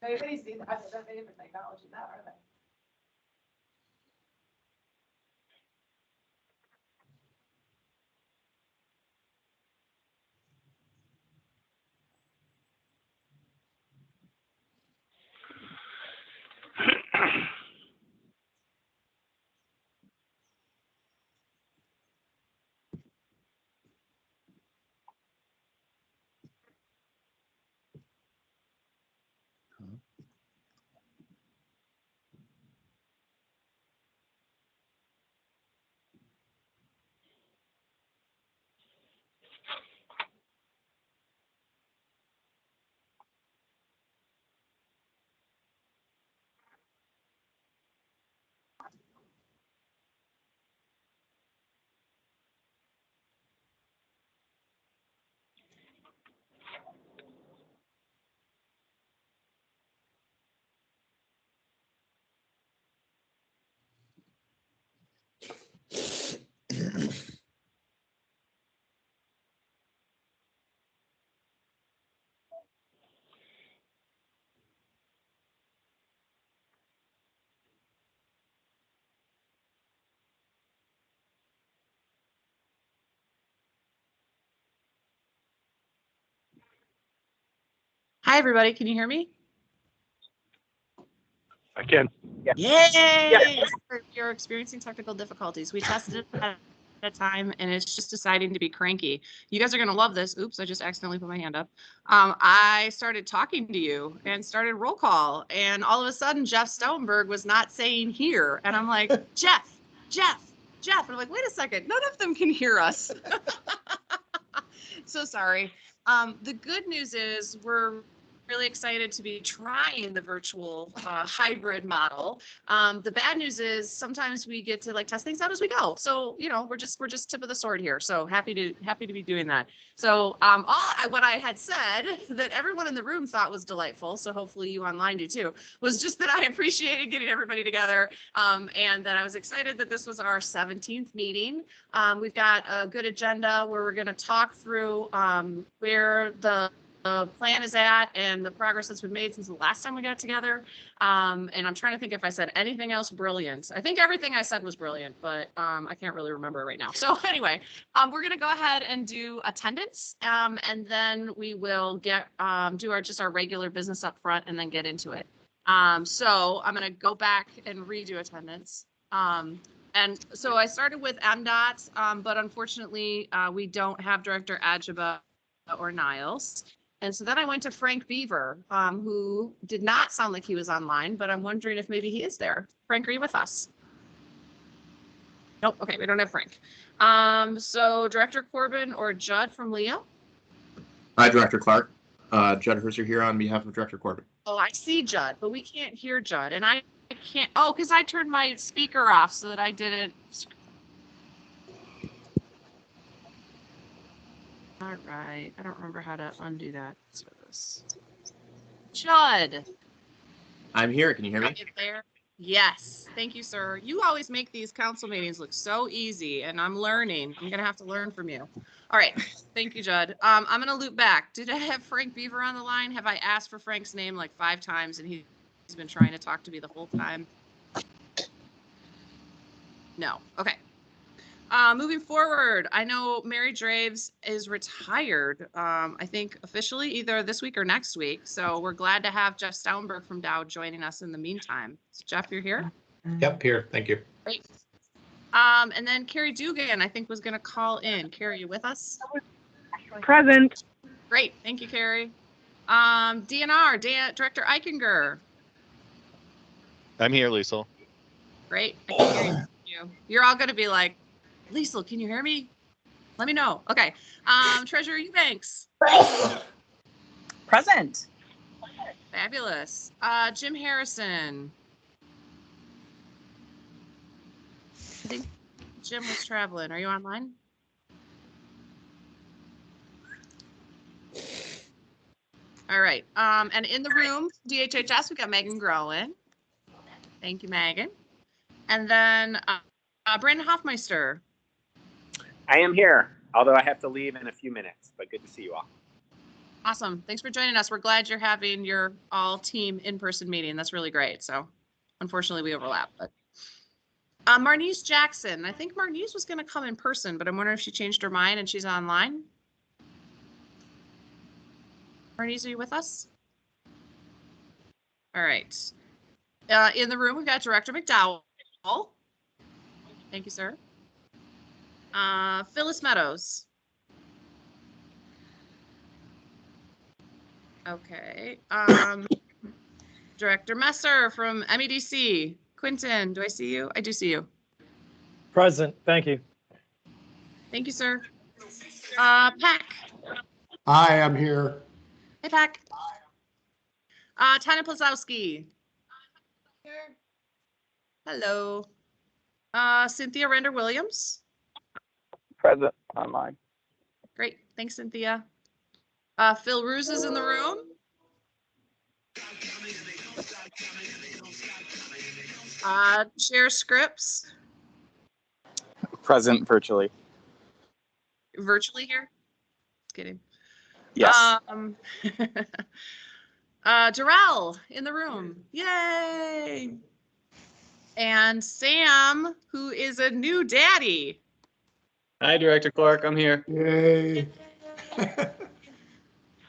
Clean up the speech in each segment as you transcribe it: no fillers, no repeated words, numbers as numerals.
Anybody's seen that? They haven't technology now, are they? Hi, everybody. Can you hear me? I can. Yay! Yeah. You're experiencing technical difficulties. We tested it at a time, and it's just deciding to be cranky. You guys are going to love this. Oops, I just accidentally put my hand up. I started talking to you and started roll call, and all of a sudden, Jeff Stoneberg was not saying here. And I'm like, Jeff. And I'm like, wait a second. None of them can hear us. So sorry. The good news is we're really excited to be trying the virtual hybrid model. The bad news is sometimes we get to like test things out as we go. So, you know, we're just tip of the sword here. So happy to be doing that. So what I had said that everyone in the room thought was delightful, so hopefully you online do too, was just that I appreciated getting everybody together, and that I was excited that this was our 17th meeting. We've got a good agenda where we're going to talk through where the plan is at and the progress that's been made since the last time we got together. And I'm trying to think if I said anything else brilliant. I think everything I said was brilliant, but I can't really remember right now. So anyway, we're going to go ahead and do attendance, and then we will get do our regular business up front and then get into it. So I'm going to go back and redo attendance. And so I started with MDOT, but unfortunately we don't have Director Ajaba or Niles. And so then I went to Frank Beaver, who did not sound like he was online, but I'm wondering if maybe he is there. Frank, are you with us? Nope. Okay, we don't have Frank. So Director Corbin or Judd from Leo? Hi, Director Clark. Judd Herzer here on behalf of Director Corbin. Oh, I see Judd, but we can't hear Judd. And I can't, oh, because I turned my speaker off so that I didn't. All right, I don't remember how to undo that. Judd. I'm here. Can you hear me? There. Yes. Thank you, sir. You always make these council meetings look so easy, and I'm learning. I'm going to have to learn from you. All right. Thank you, Judd. I'm going to loop back. Did I have Frank Beaver on the line? Have I asked for Frank's name like 5 times, and he's been trying to talk to me the whole time? No. Okay. Moving forward, I know Mary Draves is retired, I think officially either this week or next week. So we're glad to have Jeff Stoneberg from Dow joining us in the meantime. So Jeff, you're here? Yep, here. Thank you. Great. And then Carrie Dugan, I think, was going to call in. Carrie, you with us? Present. Great. Thank you, Carrie. DNR, Director Eichinger. I'm here, Liesl. Great. I can hear you. You're all going to be like, Liesl, can you hear me? Let me know. Okay. Treasurer Eubanks. Present. Fabulous. Jim Harrison. I think Jim was traveling. Are you online? All right. And in the room, DHHS, we got Megan Groen. Thank you, Megan. And then Brandon Awesome. Thanks for joining us. We're glad you're having your all team in-person meeting. That's really great. So unfortunately we overlap, but Marnice Jackson. I think Marnice was going to come in person, but I'm wondering if she changed her mind and she's online. Marnice, are you with us? All right. In the room, we've got Director McDowell. Thank you, sir. Phyllis Meadows. Okay. Director Messer from MEDC. Quinton, do I see you? I do see you. Present, thank you. Thank you, sir. Peck. Hi, I'm here. Hey, Peck. Tanya Plazowski. Here. Hello. Cynthia Render Williams. Present online. Great. Thanks, Cynthia. Phil Ruse is in the room. Share Scripps. Present virtually. Virtually here. Just kidding. Yes. Darrell in the room. Yay. And Sam, who is a new daddy. Hi, Director Clark. I'm here. Yay.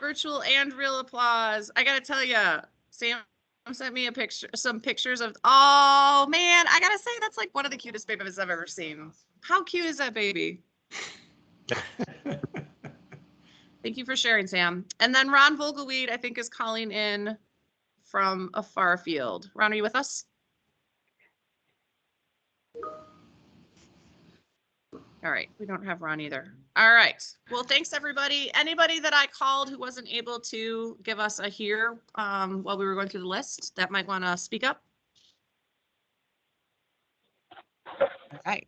Virtual and real applause. I gotta tell you, Sam sent me some pictures of, oh man, I gotta say that's like one of the cutest babies I've ever seen. How cute is that baby? Thank you for sharing, Sam. And then Ron Vogelweed, I think, is calling in from a far field. Ron, are you with us? All right, we don't have Ron either. All right, well, thanks everybody. Anybody that I called who wasn't able to give us a hear while we were going through the list that might want to speak up? All right.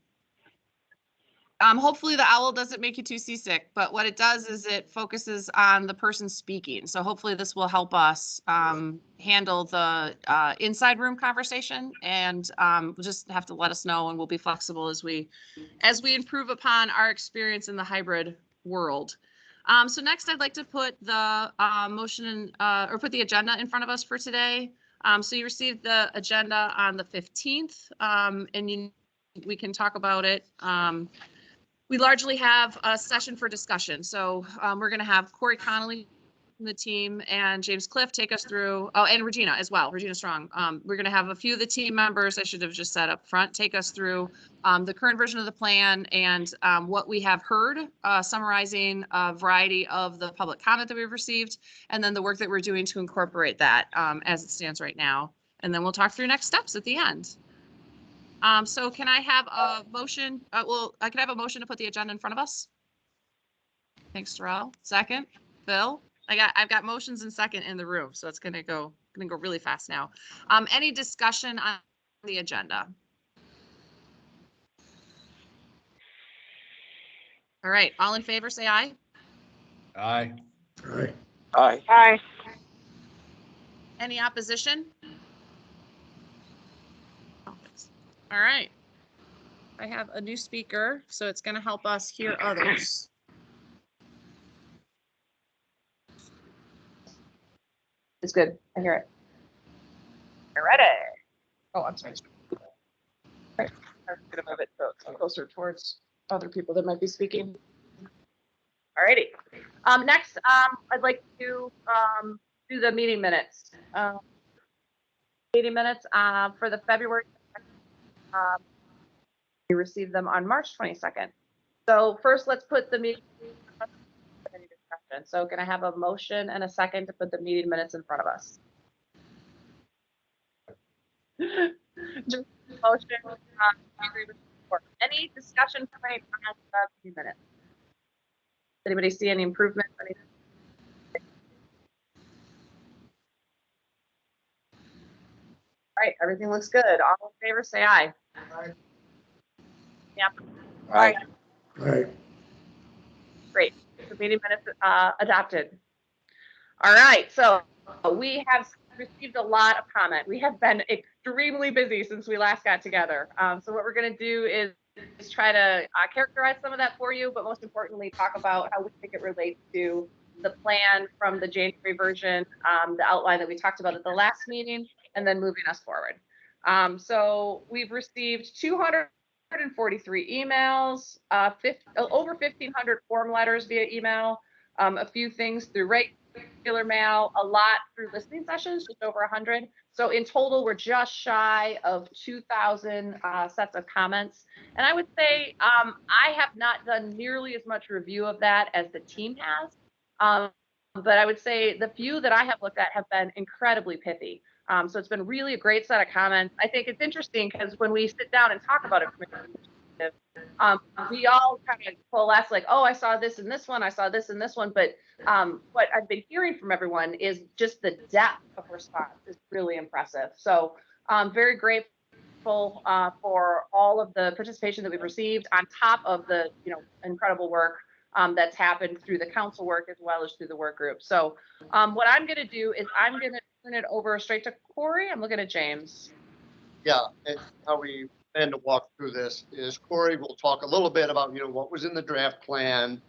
Hopefully the owl doesn't make you too seasick, but what it does is it focuses on the person speaking. So hopefully this will help us handle the inside room conversation, and we'll just have to let us know, and we'll be flexible as we improve upon our experience in the hybrid world. So next I'd like to put the motion in, or put the agenda in front of us for today. So you received the agenda on the 15th, and we can talk about it. We largely have a session for discussion. So we're going to have Corey Connolly from the team and James Cliff take us through, oh, and Regina as well, Regina Strong. We're going to have a few of the team members, I should have just said up front, take us through the current version of the plan and what we have heard, summarizing a variety of the public comment that we've received, and then the work that we're doing to incorporate that as it stands right now. And then we'll talk through next steps at the end. So can I have a motion? I can have a motion to put the agenda in front of us. Thanks, Terrell. Second, Phil. I've got motions and second in the room, so it's gonna go really fast now. Any discussion on the agenda? All right, all in favor, say aye. Aye. Aye. Aye. Aye. Any opposition? All right. I have a new speaker, so it's going to help us hear others. It's good. I hear it. You're ready. Oh, I'm sorry. All right. I'm going to move it so it's closer towards other people that might be speaking. All righty. Next, I'd like to do the meeting minutes. Meeting minutes for the February. We received them on March 22nd. So first, let's put the meeting any discussion. So can I have a motion and a second to put the meeting minutes in front of us? Just motion. Agree with support. Any discussion point on the meeting minutes? Anybody see any improvement? All right, everything looks good. All in favor, say aye. Aye. Yep. Aye. Aye. Great. The meeting minutes adopted. All right, so we have received a lot of comment. We have been extremely busy since we last got together. So what we're going to do is try to characterize some of that for you, but most importantly, talk about how we think it relates to the plan from the January version, the outline that we talked about at the last meeting, and then moving us forward. So we've received 243 emails, over 1,500 form letters via email, a few things through regular mail, a lot through listening sessions, just over 100. So in total, we're just shy of 2,000 sets of comments. And I would say I have not done nearly as much review of that as the team has. But I would say the few that I have looked at have been incredibly pithy. So it's been really a great set of comments. I think it's interesting because when we sit down and talk about it, we all kind of coalesce like, oh, I saw this in this one, I saw this in this one. But what I've been hearing from everyone is just the depth of response is really impressive. So I'm very grateful for all of the participation that we've received on top of the incredible work that's happened through the council work as well as through the work group. So what I'm going to do is I'm going to turn it over straight to Corey. I'm looking at James. Yeah, and how we plan to walk through this is Corey will talk a little bit about, what was in the draft plan,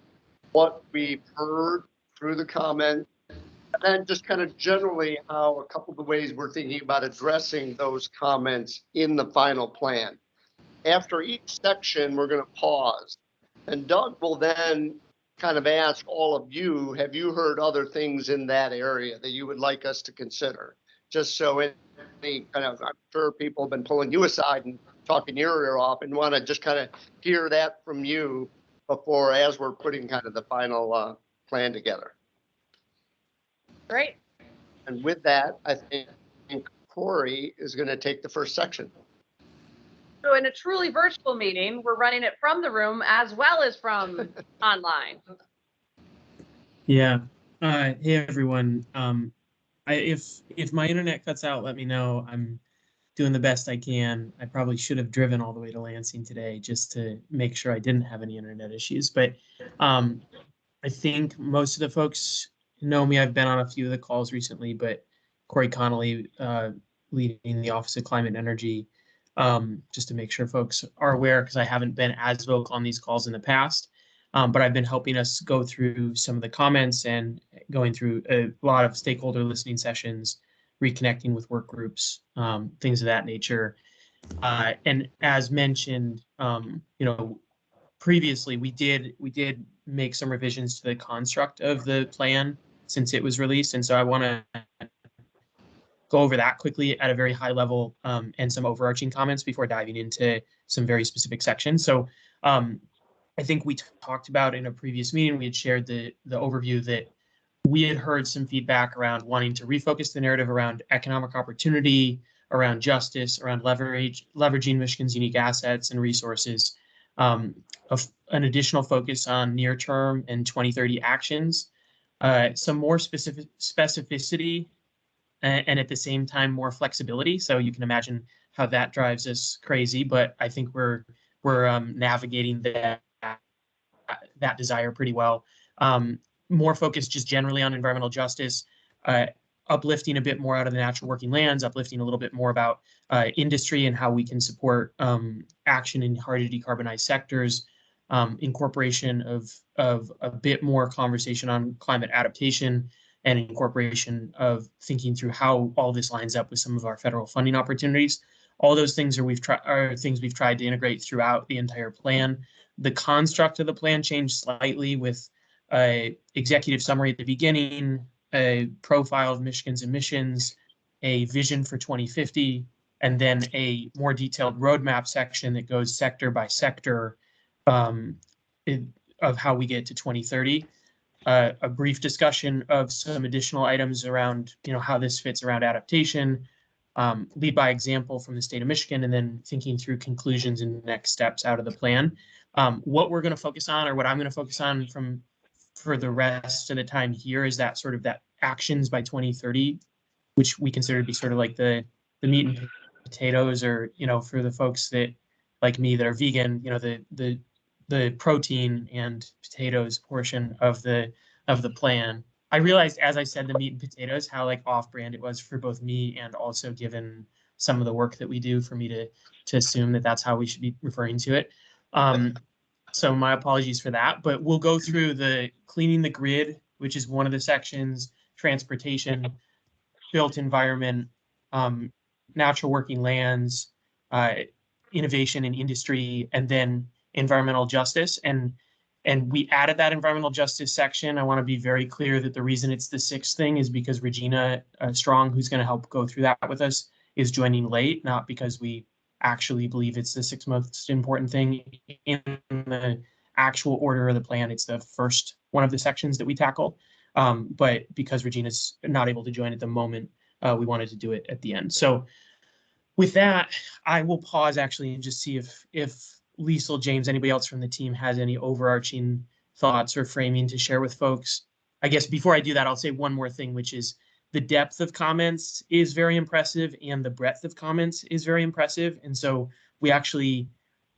what we've heard through the comment, and then just kind of generally how a couple of the ways we're thinking about addressing those comments in the final plan. After each section, we're going to pause, and Doug will then kind of ask all of you, have you heard other things in that area that you would like us to consider? Just so any kind of, I'm sure people have been pulling you aside and talking your ear off and want to just kind of hear that from you before, as we're putting kind of the final plan together. Great. And with that, I think Corey is going to take the first section. So in a truly virtual meeting, we're running it from the room as well as from online. Yeah. Hey, everyone. If my internet cuts out, let me know. I'm doing the best I can. I probably should have driven all the way to Lansing today just to make sure I didn't have any internet issues. But I think most of the folks know me. I've been on a few of the calls recently, but Corey Connolly, leading the Office of Climate and Energy, just to make sure folks are aware, because I haven't been as vocal on these calls in the past. But I've been helping us go through some of the comments and going through a lot of stakeholder listening sessions, reconnecting with work groups, things of that nature. And as mentioned, previously we did make some revisions to the construct of the plan since it was released, and so I want to go over that quickly at a very high level, and some overarching comments before diving into some very specific sections. So I think we talked about in a previous meeting, we had shared the overview that we had heard some feedback around wanting to refocus the narrative around economic opportunity, around justice, around leveraging Michigan's unique assets and resources, an additional focus on near-term and 2030 actions, some more specificity, and at the same time more flexibility. So you can imagine how that drives us crazy, but I think we're navigating that desire pretty well. More focus just generally on environmental justice, uplifting a bit more out of the natural working lands, uplifting a little bit more about industry and how we can support action in hard to decarbonize sectors, incorporation of a bit more conversation on climate adaptation, and incorporation of thinking through how all this lines up with some of our federal funding opportunities. All those things are things we've tried to integrate throughout the entire plan. The construct of the plan changed slightly with an executive summary at the beginning, a profile of Michigan's emissions, a vision for 2050, and then a more detailed roadmap section that goes sector by sector of how we get to 2030. A brief discussion of some additional items around, how this fits around adaptation, lead by example from the state of Michigan, and then thinking through conclusions and next steps out of the plan. What we're going to focus on, or what I'm going to focus on for the rest of the time here, is that sort of that actions by 2030, which we consider to be sort of like the meat and potatoes, or, for the folks that like me that are vegan, the protein and potatoes portion of the plan. I realized as I said the meat and potatoes how like off-brand it was for both me, and also given some of the work that we do, for me to assume that that's how we should be referring to it. So my apologies for that, but we'll go through the cleaning the grid, which is one of the sections, transportation, built environment, natural working lands, innovation in industry, and then environmental justice. And we added that environmental justice section. I want to be very clear that the reason it's the sixth thing is because Regina Strong, who's going to help go through that with us, is joining late, not because we actually believe it's the sixth most important thing. In the actual order of the plan, it's the first one of the sections that we tackle. But because Regina's not able to join at the moment, we wanted to do it at the end. So with that, I will pause actually and just see if Liesl, James, anybody else from the team has any overarching thoughts or framing to share with folks. I guess before I do that, I'll say one more thing, which is the depth of comments is very impressive and the breadth of comments is very impressive. And so we actually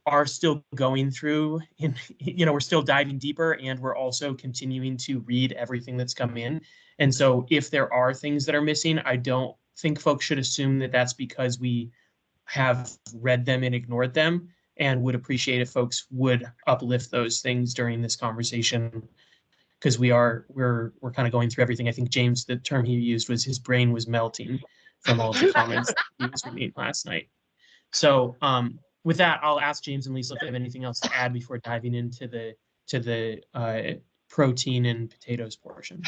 are still going through, we're still diving deeper, and we're also continuing to read everything that's come in. And so if there are things that are missing, I don't think folks should assume that that's because we have read them and ignored them, and would appreciate if folks would uplift those things during this conversation, because we're kind of going through everything. I think James, the term he used was his brain was melting from all of the comments that he was reading last night. So with that, I'll ask James and Lisa if they have anything else to add before diving into the protein and potatoes portion.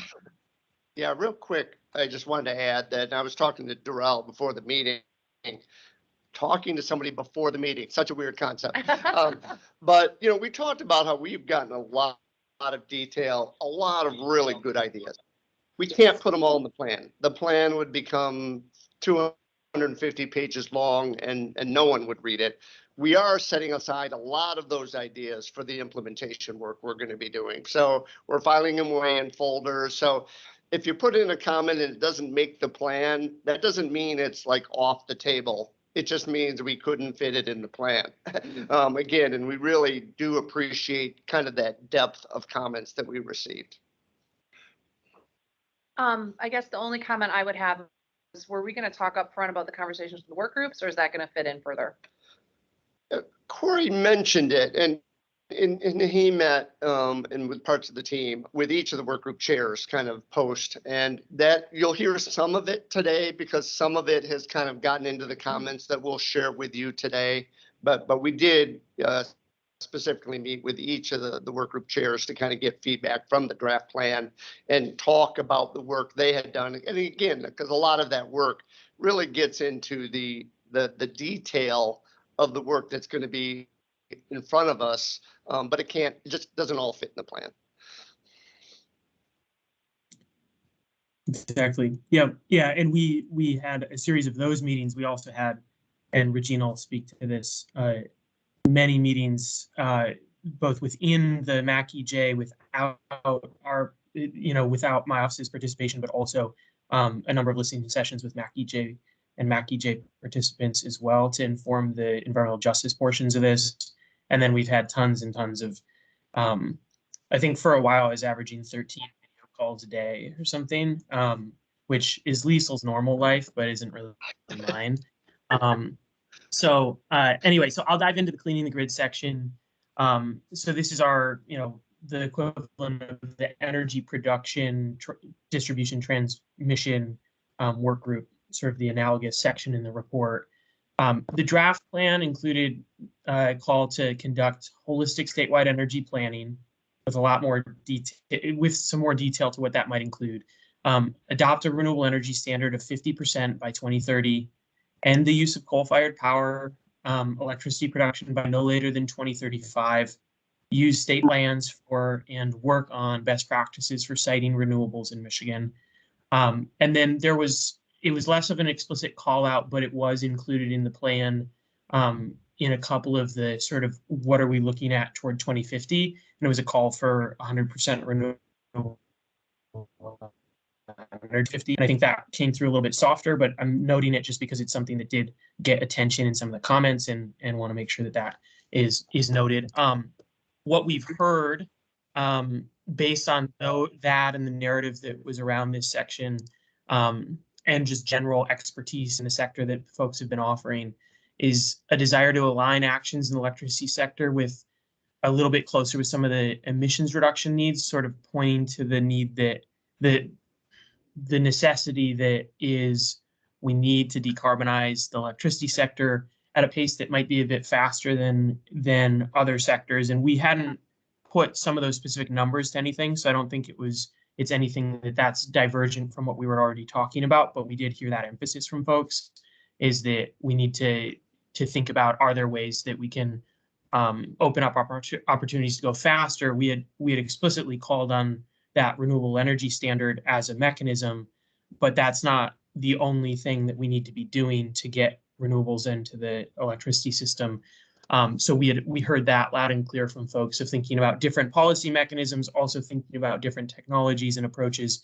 Yeah, real quick, I just wanted to add that I was talking to Darrell before the meeting. Talking to somebody before the meeting, such a weird concept. But, we talked about how we've gotten a lot of detail, a lot of really good ideas. We can't put them all in the plan. The plan would become 250 pages long and no one would read it. We are setting aside a lot of those ideas for the implementation work we're going to be doing. So we're filing them away in folders. So if you put in a comment and it doesn't make the plan, that doesn't mean it's like off the table. It just means we couldn't fit it in the plan. Again, and we really do appreciate kind of that depth of comments that we received. I guess the only comment I would have is, were we going to talk up front about the conversations with the work groups, or is that going to fit in further? Corey mentioned it, and he met and with parts of the team with each of the work group chairs kind of post, and that you'll hear some of it today because some of it has kind of gotten into the comments that we'll share with you today. But we did specifically meet with each of the work group chairs to kind of get feedback from the draft plan and talk about the work they had done. And again, because a lot of that work really gets into the detail of the work that's going to be in front of us, but it just doesn't all fit in the plan. Exactly. Yeah. And we had a series of those meetings. We also had, and Regina will speak to this, many meetings, both within the MAC-EJ without without my office's participation, but also a number of listening sessions with MAC-EJ and MAC-EJ participants as well to inform the environmental justice portions of this. And then we've had tons and tons of, I think for a while I was averaging 13 video calls a day or something, which is Liesl's normal life, but isn't really mine. So anyway, so I'll dive into the cleaning the grid section. So this is our, the equivalent of the energy production, distribution, transmission work group, sort of the analogous section in the report. The draft plan included a call to conduct holistic statewide energy planning with a lot more detail, with some more detail to what that might include. Adopt a renewable energy standard of 50% by 2030, and the use of coal-fired power electricity production by no later than 2035. Use state lands for and work on best practices for siting renewables in Michigan. And then it was less of an explicit call out, but it was included in the plan in a couple of the sort of what are we looking at toward 2050. And it was a call for 100% renewable 150. And I think that came through a little bit softer, but I'm noting it just because it's something that did get attention in some of the comments and want to make sure that is noted. What we've heard based on that and the narrative that was around this section and just general expertise in the sector that folks have been offering is a desire to align actions in the electricity sector with a little bit closer with some of the emissions reduction needs, sort of pointing to the need that the necessity that is we need to decarbonize the electricity sector at a pace that might be a bit faster than other sectors. And we hadn't put some of those specific numbers to anything, so I don't think it's anything that's divergent from what we were already talking about. But we did hear that emphasis from folks, is that we need to think about, are there ways that we can open up opportunities to go faster. We had explicitly called on that renewable energy standard as a mechanism, but that's not the only thing that we need to be doing to get renewables into the electricity system. So we heard that loud and clear from folks of thinking about different policy mechanisms, also thinking about different technologies and approaches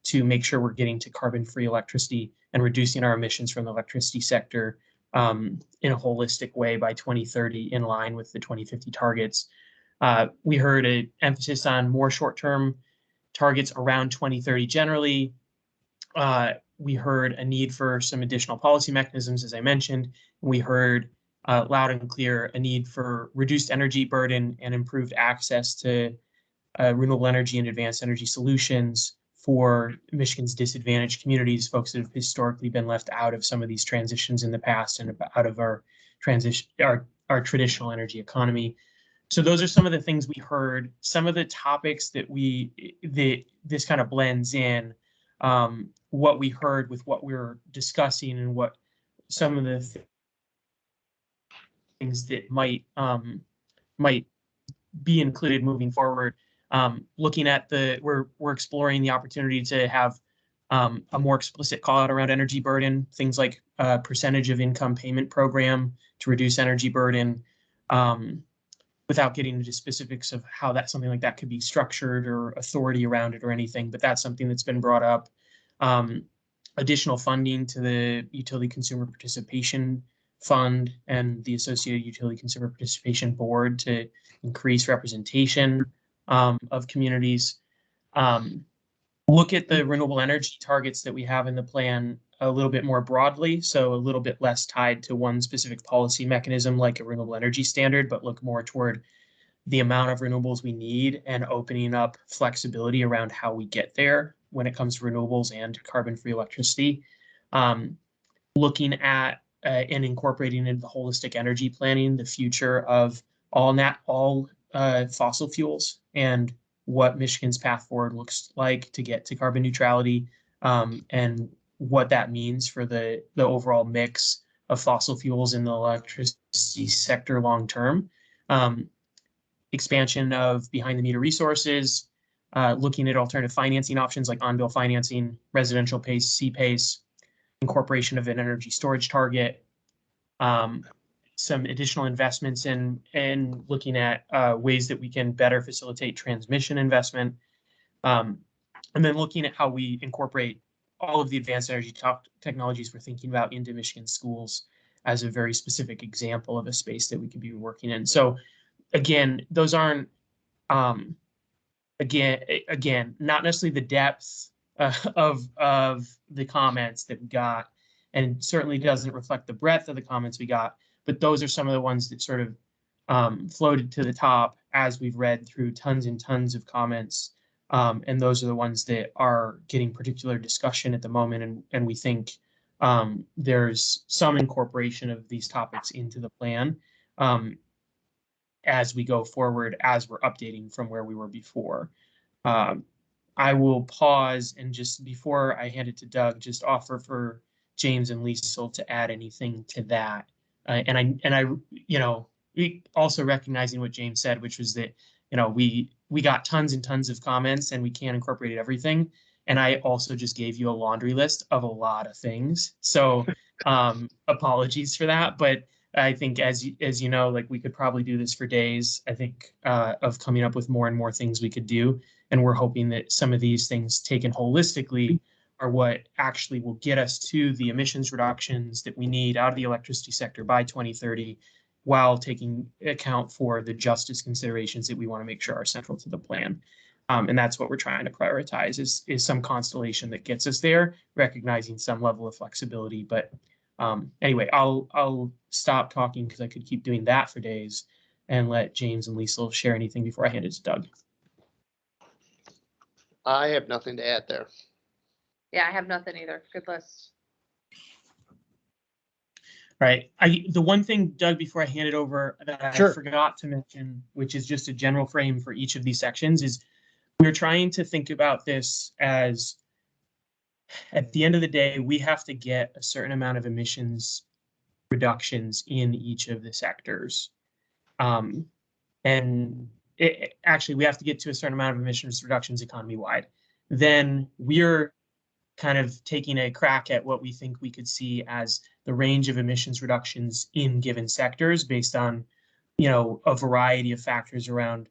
to make sure we're getting to carbon-free electricity and reducing our emissions from the electricity sector in a holistic way by 2030, in line with the 2050 targets. We heard an emphasis on more short-term targets around 2030 generally. We heard a need for some additional policy mechanisms, as I mentioned. We heard loud and clear a need for reduced energy burden and improved access to renewable energy and advanced energy solutions for Michigan's disadvantaged communities, folks that have historically been left out of some of these transitions in the past and out of our traditional energy economy. So those are some of the things we heard. Some of the topics that this kind of blends in, what we heard with what we were discussing, and what some of the things that might be included moving forward. Looking at we're exploring the opportunity to have a more explicit call out around energy burden, things like percentage of income payment program to reduce energy burden, without getting into specifics of how something like that could be structured or authority around it or anything, but that's something that's been brought up. Additional funding to the Utility Consumer Participation Fund and the associated Utility Consumer Participation Board to increase representation of communities. Look at the renewable energy targets that we have in the plan a little bit more broadly, so a little bit less tied to one specific policy mechanism like a renewable energy standard, but look more toward the amount of renewables we need and opening up flexibility around how we get there when it comes to renewables and carbon-free electricity. Looking at and incorporating into the holistic energy planning the future of all fossil fuels and what Michigan's path forward looks like to get to carbon neutrality, and what that means for the overall mix of fossil fuels in the electricity sector long term. Expansion of behind the meter resources, looking at alternative financing options like on-bill financing, residential PACE, C-PACE, incorporation of an energy storage target, some additional investments in looking at ways that we can better facilitate transmission investment, and then looking at how we incorporate all of the advanced energy technologies we're thinking about into Michigan schools as a very specific example of a space that we could be working in. So again, those aren't again not necessarily the depth of the comments that we got, and certainly doesn't reflect the breadth of the comments we got, but those are some of the ones that sort of floated to the top as we've read through tons and tons of comments, and those are the ones that are getting particular discussion at the moment, and we think there's some incorporation of these topics into the plan as we go forward, as we're updating from where we were before. I will pause and just before I hand it to Doug, just offer for James and Liesl to add anything to that. And I, also recognizing what James said, which was that, we got tons and tons of comments and we can't incorporate everything. And I also just gave you a laundry list of a lot of things. So apologies for that. But I think as you know, like we could probably do this for days, I think, of coming up with more and more things we could do. And we're hoping that some of these things taken holistically are what actually will get us to the emissions reductions that we need out of the electricity sector by 2030, while taking account for the justice considerations that we want to make sure are central to the plan. And that's what we're trying to prioritize is some constellation that gets us there, recognizing some level of flexibility. But anyway, I'll stop talking because I could keep doing that for days and let James and Lisa share anything before I hand it to Doug. I have nothing to add there. Yeah, I have nothing either. Good list. Right. The one thing, Doug, before I hand it over that I Sure. forgot to mention, which is just a general frame for each of these sections, is we're trying to think about this as at the end of the day, we have to get a certain amount of emissions reductions in each of the sectors. And actually, we have to get to a certain amount of emissions reductions economy-wide. Then we're kind of taking a crack at what we think we could see as the range of emissions reductions in given sectors based on, a variety of factors around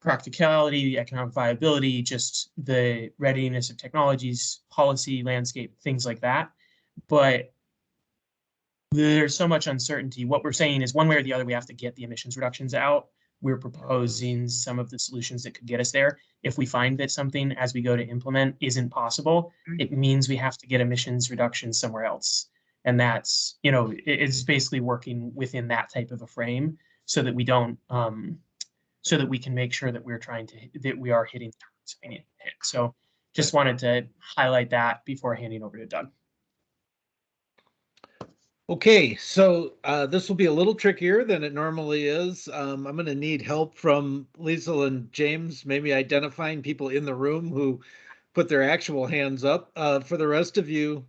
practicality, economic viability, just the readiness of technologies, policy, landscape, things like that. But there's so much uncertainty. What we're saying is one way or the other, we have to get the emissions reductions out. We're proposing some of the solutions that could get us there. If we find that something as we go to implement isn't possible, it means we have to get emissions reductions somewhere else. And that's, it's basically working within that type of a frame so that we don't, so that we can make sure that that we are hitting the targets we need to hit. So just wanted to highlight that before handing over to Doug. Okay, so this will be a little trickier than it normally is. I'm going to need help from Lisa and James, maybe identifying people in the room who put their actual hands up. For the rest of you,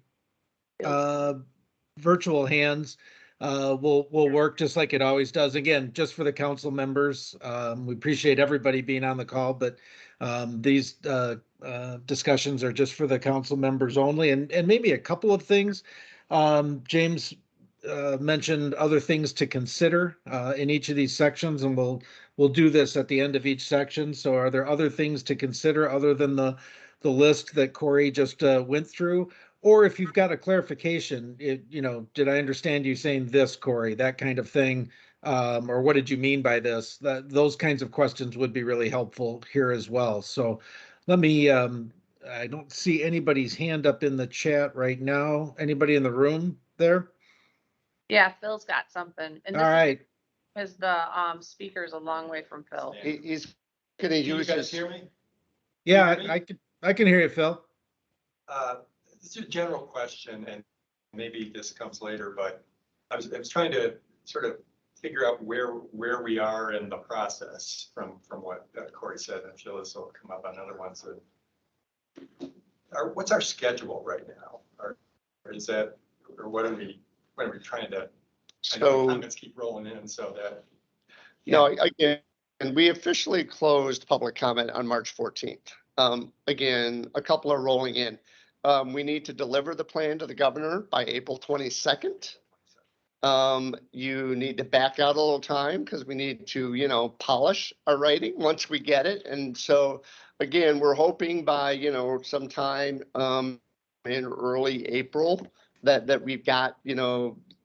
virtual hands will work just like it always does. Again, just for the council members. We appreciate everybody being on the call, but these discussions are just for the council members only. And maybe a couple of things. James mentioned other things to consider in each of these sections, and we'll do this at the end of each section. So are there other things to consider other than the list that Corey just went through? Or if you've got a clarification, did I understand you saying this, Corey, that kind of thing? Or what did you mean by this? Those kinds of questions would be really helpful here as well. So let me, I don't see anybody's hand up in the chat right now. Anybody in the room there? Yeah, Phil's got something. And All right. Because the speaker's a long way from Phil. He's gonna use his. Hear me? Yeah, I can hear you, Phil. This is a general question, and maybe this comes later, but I was trying to sort of figure out where we are in the process from what Corey said. I'm sure this will come up on other ones. What's our schedule right now? Or is that, or what are we trying to? I know the comments keep rolling in, so that. No, again, and we officially closed public comment on March 14th. Again, a couple are rolling in. We need to deliver the plan to the governor by April 22nd. You need to back out a little time because we need to, polish our writing once we get it. And so, again, we're hoping by, sometime in early April that we've got,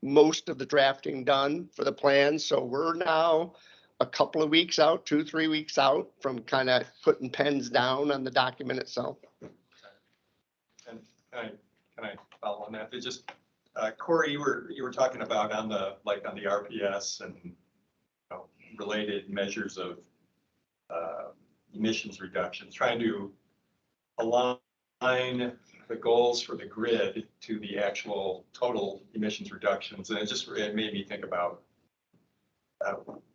most of the drafting done for the plan. So we're now a couple of weeks out, 2-3 weeks out from kind of putting pens down on the document itself. And can I follow on that? It's just Corey, you were talking about on the RPS and related measures of emissions reductions, trying to align the goals for the grid to the actual total emissions reductions, and it made me think about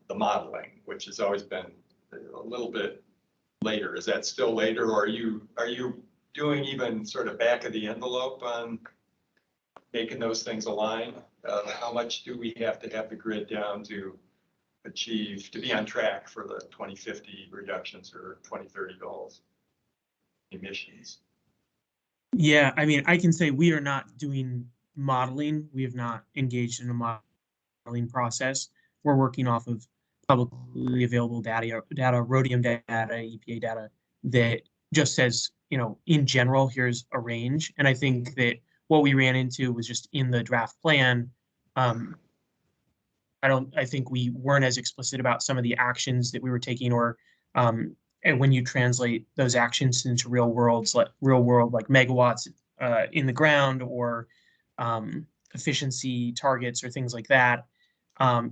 the modeling, which has always been a little bit later. Is that still later, or are you doing even sort of back of the envelope on making those things align? How much do we have to have the grid down to be on track for the 2050 reductions or 2030 goals emissions? Yeah, I mean, I can say we are not doing modeling. We have not engaged in a modeling process. We're working off of publicly available data, rhodium data, EPA data that just says, in general, here's a range. And I think that what we ran into was just in the draft plan. I think we weren't as explicit about some of the actions that we were taking, or and when you translate those actions into real world like megawatts in the ground or efficiency targets or things like that,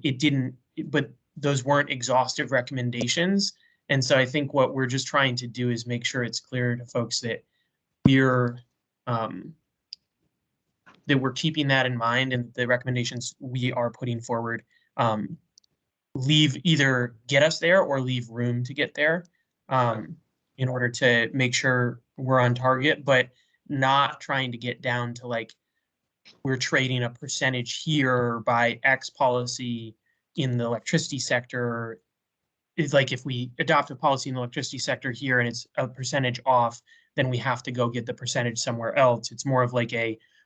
it didn't. But those weren't exhaustive recommendations. And so I think what we're just trying to do is make sure it's clear to folks that we're keeping that in mind, and the recommendations we are putting forward either get us there or leave room to get there, in order to make sure we're on target, but not trying to get down to like we're trading a percentage here by X policy in the electricity sector. It's like if we adopt a policy in the electricity sector here and it's a percentage off, then we have to go get the percentage somewhere else. It's more of like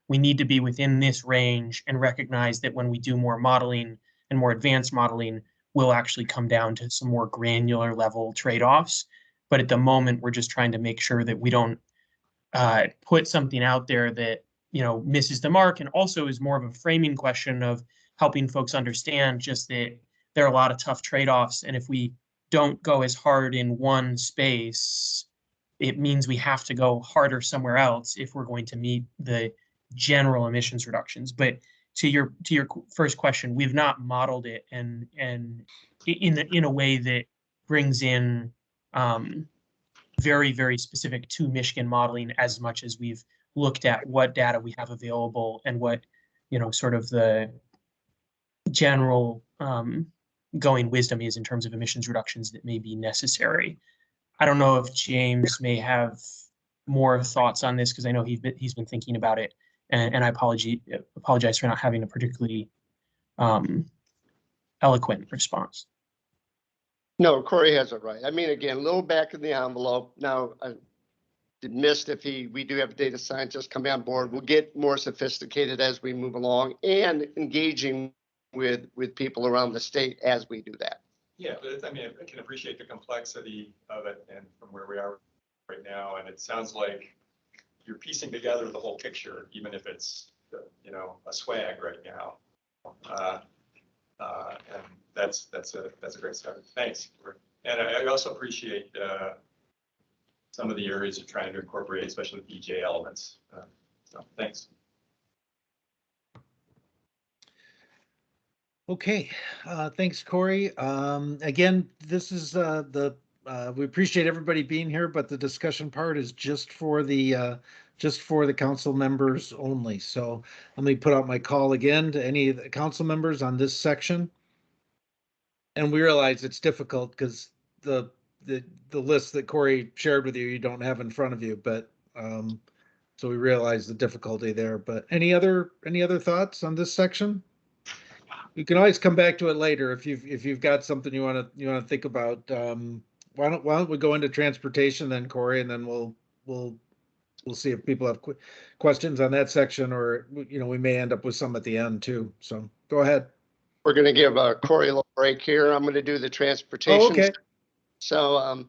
we need to be within this range and recognize that when we do more modeling and more advanced modeling, we'll actually come down to some more granular level trade-offs. But at the moment, we're just trying to make sure that we don't put something out there that, misses the mark, and also is more of a framing question of helping folks understand just that there are a lot of tough trade-offs. And if we don't go as hard in one space, it means we have to go harder somewhere else if we're going to meet the general emissions reductions. But to your first question, we've not modeled it and in a way that brings in very, very specific to Michigan modeling, as much as we've looked at what data we have available and what, sort of the general going wisdom is in terms of emissions reductions that may be necessary. I don't know if James may have more thoughts on this, because I know he's been thinking about it, and I apologize for not having a particularly eloquent response. No, Corey has it right. I mean, again, a little back in the envelope. Now, I missed if we do have data scientists coming on board. We'll get more sophisticated as we move along and engaging with people around the state as we do that. Yeah, but I mean, I can appreciate the complexity of it and from where we are right now. And it sounds like you're piecing together the whole picture, even if it's, a swag right now. And that's a great start. Thanks. And I also appreciate some of the areas you're trying to incorporate, especially the EJ elements. So thanks. Okay, thanks, Corey. Again, this is we appreciate everybody being here, but the discussion part is just for the council members only. So let me put out my call again to any of the council members on this section. And we realize it's difficult because the list that Corey shared with you don't have in front of you, but so we realize the difficulty there. But any other thoughts on this section? You can always come back to it later if you've got something you want to think about. Why don't we go into transportation then, Corey, and then we'll see if people have questions on that section, or we may end up with some at the end too. So go ahead. We're going to give Corey a little break here. I'm going to do the transportation. Oh, okay. So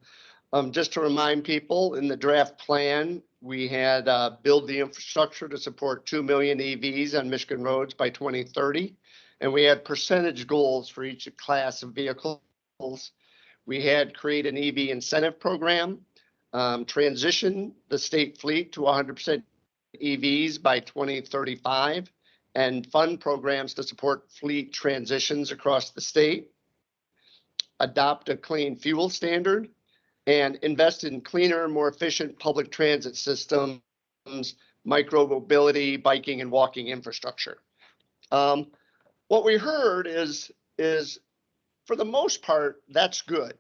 just to remind people, in the draft plan, we had build the infrastructure to support 2 million EVs on Michigan roads by 2030. And we had percentage goals for each class of vehicles. We had create an EV incentive program, transition the state fleet to 100% EVs by 2035, and fund programs to support fleet transitions across the state, adopt a clean fuel standard, and invest in cleaner, more efficient public transit systems, micro-mobility, biking and walking infrastructure. What we heard is for the most part, that's good,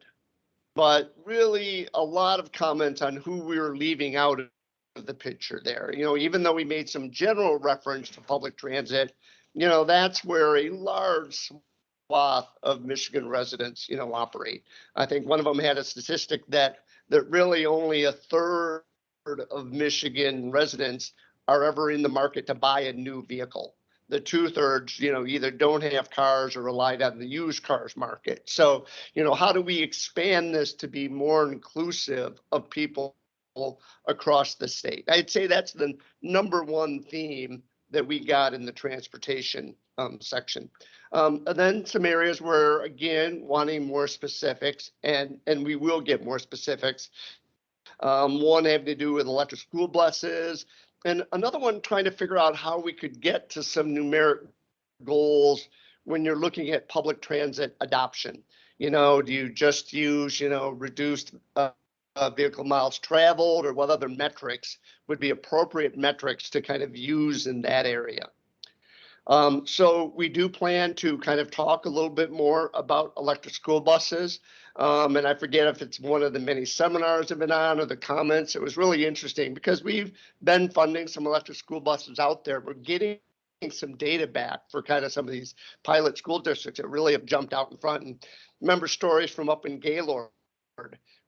but really a lot of comments on who we were leaving out of the picture there. Even though we made some general reference to public transit, that's where a large swath of Michigan residents, operate. I think one of them had a statistic that really only a third of Michigan residents are ever in the market to buy a new vehicle. The 2/3, either don't have cars or relied on the used cars market. So, how do we expand this to be more inclusive of people across the state? I'd say that's the number one theme that we got in the transportation section. And then some areas where, again, wanting more specifics, and we will get more specifics. One having to do with electric school buses, and another one trying to figure out how we could get to some numeric goals when you're looking at public transit adoption. Do you just use, reduced vehicle miles traveled, or what other metrics would be appropriate metrics to kind of use in that area? So we do plan to kind of talk a little bit more about electric school buses. And I forget if it's one of the many seminars I've been on or the comments. It was really interesting because we've been funding some electric school buses out there. We're getting some data back for kind of some of these pilot school districts that really have jumped out in front. And remember stories from up in Gaylord,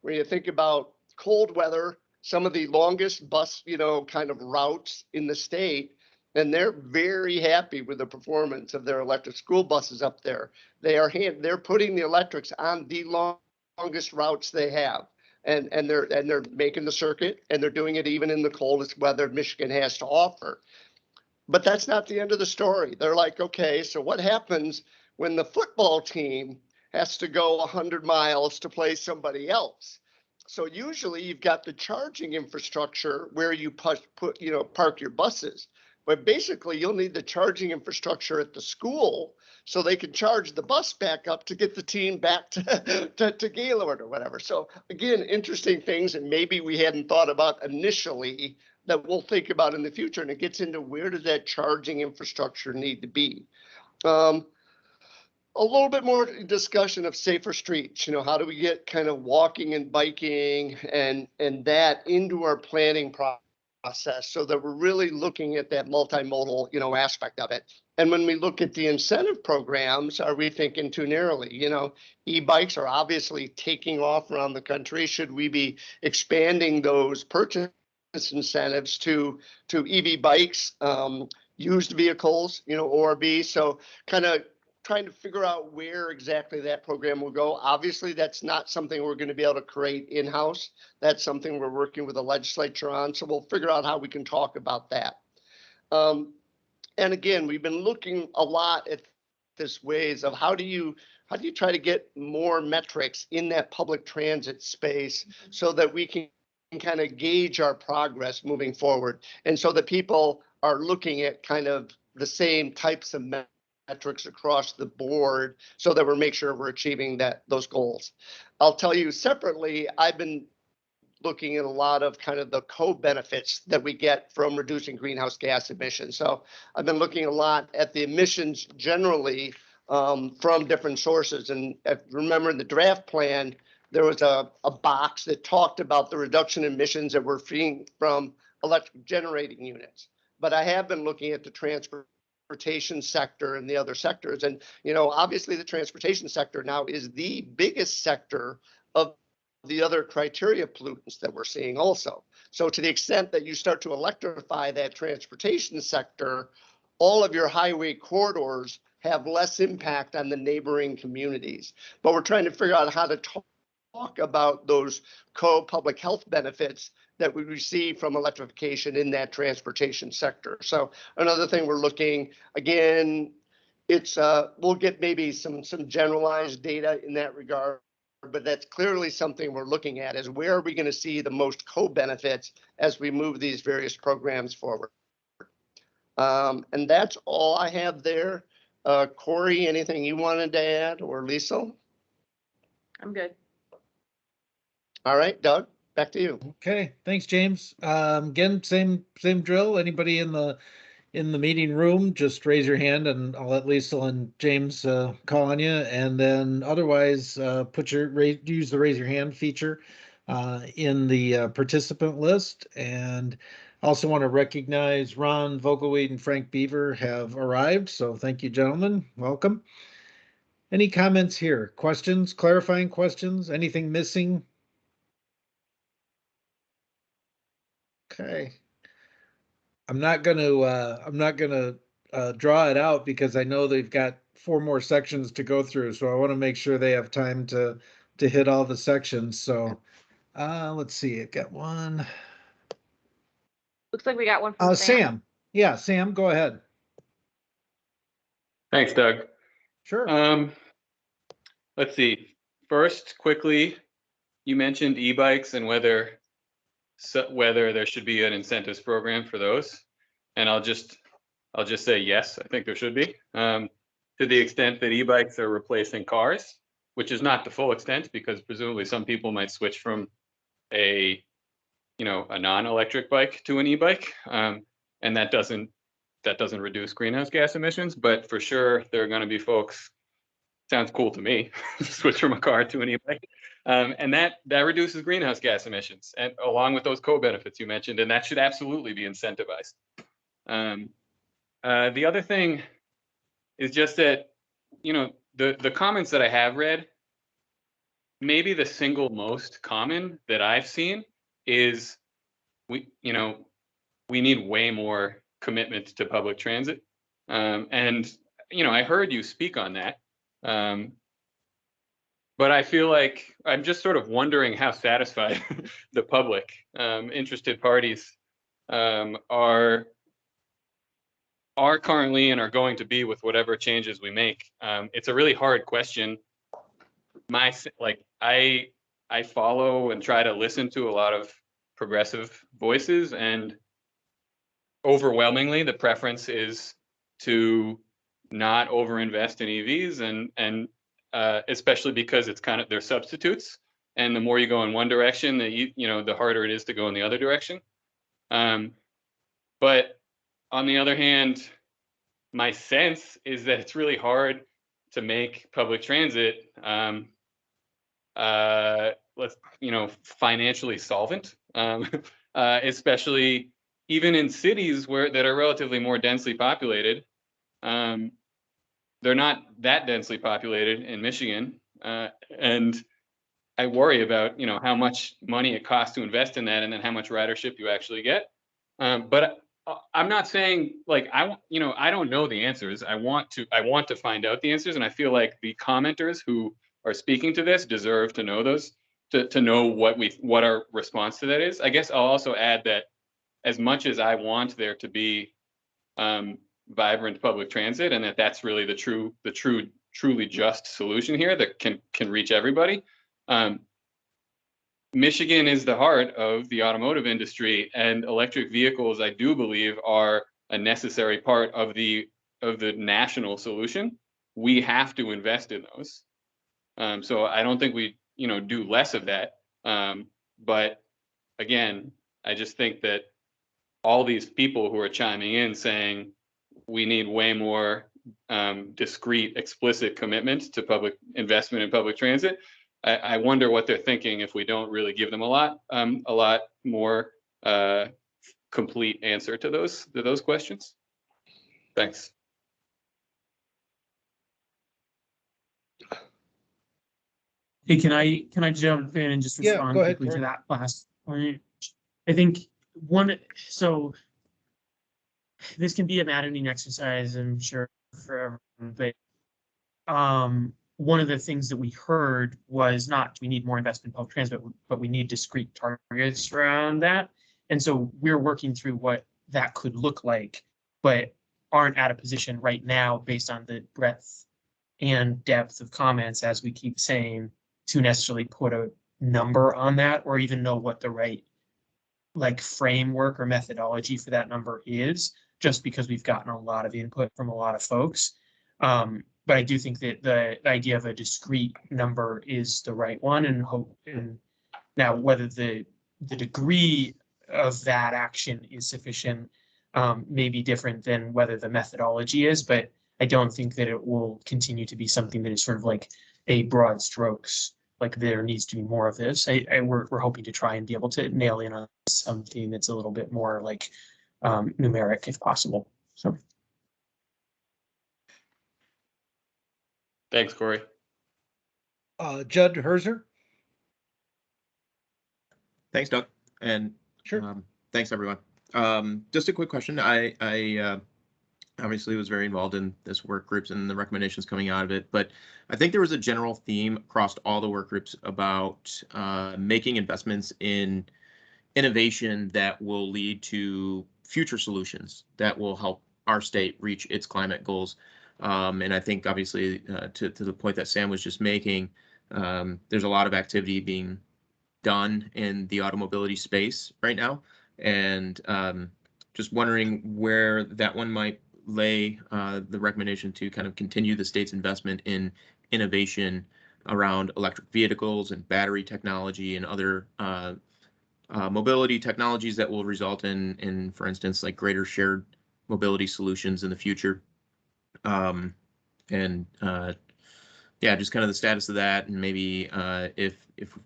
where you think about cold weather, some of the longest bus, kind of routes in the state. And they're very happy with the performance of their electric school buses up there. They're putting the electrics on the longest routes they have, and they're making the circuit, and they're doing it even in the coldest weather Michigan has to offer. But that's not the end of the story. They're like, okay, so what happens when the football team has to go 100 miles to play somebody else? So usually you've got the charging infrastructure where you park your buses. But basically, you'll need the charging infrastructure at the school so they can charge the bus back up to get the team back to Gaylord or whatever. So again, interesting things that maybe we hadn't thought about initially that we'll think about in the future. And it gets into where does that charging infrastructure need to be? A little bit more discussion of safer streets. How do we get kind of walking and biking and that into our planning process so that we're really looking at that multimodal, aspect of it. And when we look at the incentive programs, are we thinking too narrowly? E-bikes are obviously taking off around the country. Should we be expanding those purchase incentives to EV bikes, used vehicles, ORV? So kind of trying to figure out where exactly that program will go. Obviously, that's not something we're going to be able to create in-house. That's something we're working with the legislature on. So we'll figure out how we can talk about that. And again, we've been looking a lot at this ways of how do you try to get more metrics in that public transit space so that we can kind of gauge our progress moving forward. And so that people are looking at kind of the same types of metrics across the board so that we're make sure we're achieving those goals. I'll tell you separately, I've been looking at a lot of kind of the co-benefits that we get from reducing greenhouse gas emissions. So I've been looking a lot at the emissions generally from different sources. And if you remember in the draft plan, there was a box that talked about the reduction in emissions that we're seeing from electric generating units. But I have been looking at the transportation sector and the other sectors. And, obviously the transportation sector now is the biggest sector of the other criteria pollutants that we're seeing also. So to the extent that you start to electrify that transportation sector, all of your highway corridors have less impact on the neighboring communities. But we're trying to figure out how to talk about those co-public health benefits that we receive from electrification in that transportation sector. So another thing we're looking, again, it's we'll get maybe some generalized data in that regard, but that's clearly something we're looking at is where are we going to see the most co-benefits as we move these various programs forward. And that's all I have there. Corey, anything you wanted to add, or Lisa? I'm good. All right, Doug, back to you. Okay, thanks, James. Again, same drill. Anybody in the meeting room, just raise your hand and I'll let Lisa and James call on you. And then otherwise, use the raise your hand feature in the participant list. And also want to recognize Ron Vogelweed and Frank Beaver have arrived. So thank you, gentlemen. Welcome. Any comments here? Questions, clarifying questions, anything missing? Okay. I'm not gonna draw it out because I know they've got 4 more sections to go through. So I want to make sure they have time to hit all the sections. So let's see, I got one. Looks like we got one from Sam. Yeah, Sam, go ahead. Thanks, Doug. Sure. Let's see. First, quickly, you mentioned e-bikes and whether there should be an incentives program for those. And I'll just say yes, I think there should be. To the extent that e-bikes are replacing cars, which is not the full extent because presumably some people might switch from a non-electric bike to an e-bike, and that doesn't reduce greenhouse gas emissions. But for sure, there are going to be folks. Sounds cool to me. Switch from a car to an e-bike, and that reduces greenhouse gas emissions, and along with those co-benefits you mentioned, and that should absolutely be incentivized. The other thing is just that the comments that I have read, maybe the single most common that I've seen is we need way more commitment to public transit, and I heard you speak on that. But I feel like I'm just sort of wondering how satisfied the public, interested parties, are currently and are going to be with whatever changes we make. It's a really hard question. I follow and try to listen to a lot of progressive voices, and overwhelmingly the preference is to not overinvest in EVs, and especially because it's kind of they're substitutes, and the more you go in one direction, the harder it is to go in the other direction. But on the other hand, my sense is that it's really hard to make public transit financially solvent, especially even in cities that are relatively more densely populated. They're not that densely populated in Michigan, and I worry about how much money it costs to invest in that, and then how much ridership you actually get. But I'm not saying I don't know the answers. I want to find out the answers, and I feel like the commenters who are speaking to this deserve to know those, to know what our response to that is. I guess I'll also add that as much as I want there to be vibrant public transit, and that's really the truly just solution here that can reach everybody. Michigan is the heart of the automotive industry, and electric vehicles, I do believe, are a necessary part of the national solution. We have to invest in those. So I don't think we do less of that. But again, I just think that all these people who are chiming in saying we need way more discrete, explicit commitment to public investment in public transit, I wonder what they're thinking if we don't really give them a lot more complete answer to those questions. Thanks. Hey, can I jump in and just respond go ahead, quickly to Corey. that last point? I think so this can be a maddening exercise, I'm sure, for everyone, but one of the things that we heard was not we need more investment in public transit, but we need discrete targets around that. And so we're working through what that could look like, but aren't at a position right now based on the breadth and depth of comments, as we keep saying, to necessarily put a number on that or even know what the right framework or methodology for that number is, just because we've gotten a lot of input from a lot of folks. But I do think that the idea of a discrete number is the right one, and now whether the degree of that action is sufficient may be different than whether the methodology is, but I don't think that it will continue to be something that is sort of like a broad strokes, like there needs to be more of this. We're hoping to try and be able to nail in on something that's a little bit more numeric if possible. So. Thanks, Corey. Judd Herzer. Thanks, Doug. And Sure. Thanks, everyone. Just a quick question. I obviously was very involved in this work groups and the recommendations coming out of it, but I think there was a general theme across all the work groups about making investments in innovation that will lead to future solutions that will help our state reach its climate goals. And I think obviously to the point that Sam was just making, there's a lot of activity being done in the automobility space right now. And just wondering where that one might lay the recommendation to kind of continue the state's investment in innovation around electric vehicles and battery technology and other mobility technologies that will result in, for instance, like greater shared mobility solutions in the future. Yeah, just kind of the status of that, and maybe if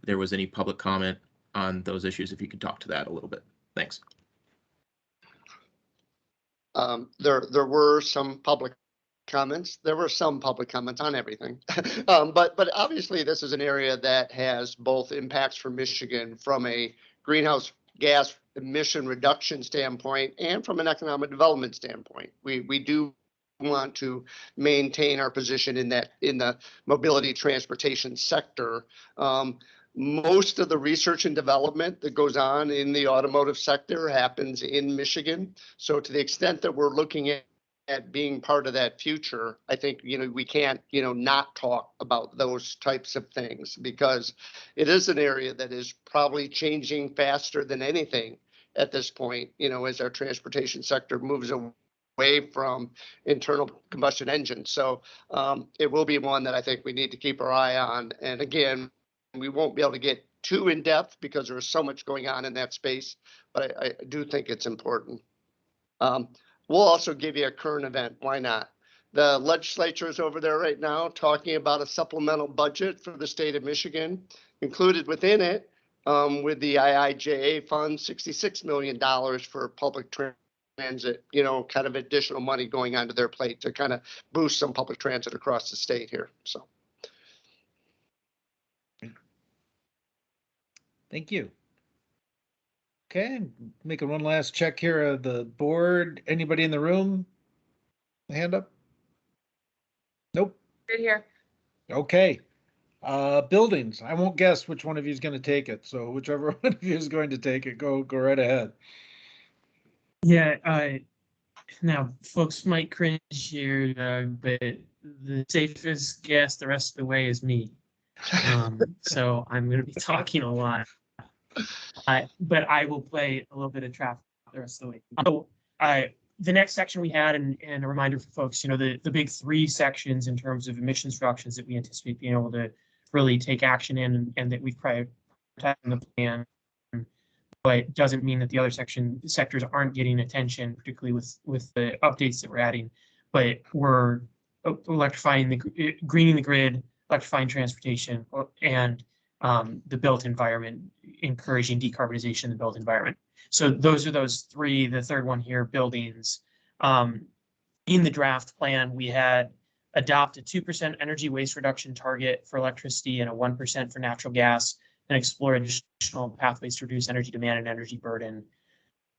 there was any public comment on those issues, if you could talk to that a little bit. Thanks. There were some public comments. There were some public comments on everything. But obviously this is an area that has both impacts for Michigan from a greenhouse gas emission reduction standpoint and from an economic development standpoint. We do want to maintain our position in the mobility transportation sector. Most of the research and development that goes on in the automotive sector happens in Michigan. So to the extent that we're looking at being part of that future, I think, we can't, not talk about those types of things, because it is an area that is probably changing faster than anything at this point, as our transportation sector moves away from internal combustion engines. So it will be one that I think we need to keep our eye on. And again, we won't be able to get too in depth because there's so much going on in that space, but I do think it's important. We'll also give you a current event. Why not? The legislature is over there right now talking about a supplemental budget for the state of Michigan, included within it with the IIJA fund, $66 million for public transit, kind of additional money going onto their plate to kind of boost some public transit across the state here. So. Thank you. Okay, making one last check here of the board. Anybody in the room? Hand up? Nope. Good here. Okay. Buildings. I won't guess which one of you is going to take it. So whichever one of you is going to take it, go right ahead. Yeah, now folks might cringe here, but the safest guess the rest of the way is me. So I'm going to be talking a lot. But I will play a little bit of traffic the rest of the way. So the next section we had, and a reminder for folks, the big three sections in terms of emissions reductions that we anticipate being able to really take action in, and that we've prioritized in the plan, but doesn't mean that the other sectors aren't getting attention, particularly with the updates that we're adding. But we're electrifying greening the grid, electrifying transportation, and the built environment, encouraging decarbonization in the built environment. So those are those three. The third one here, buildings. In the draft plan, we had adopt a 2% energy waste reduction target for electricity and a 1% for natural gas, and explore additional pathways to reduce energy demand and energy burden.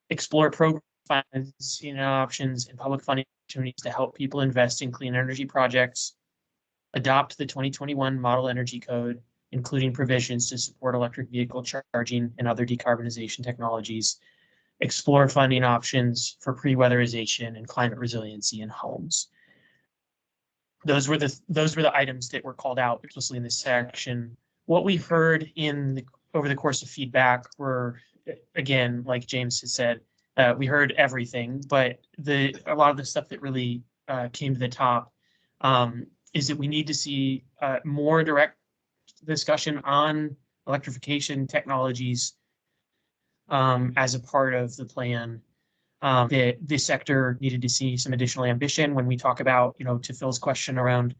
Explore program financing options and public funding opportunities to help people invest in clean energy projects. Adopt the 2021 Model Energy Code, including provisions to support electric vehicle charging and other decarbonization technologies. Explore funding options for pre-weatherization and climate resiliency in homes. Those were the items that were called out explicitly in this section. What we heard over the course of feedback were, again, like James has said, we heard everything, but a lot of the stuff that really came to the top is that we need to see more direct discussion on electrification technologies as a part of the plan. That this sector needed to see some additional ambition when we talk about, to Phil's question around,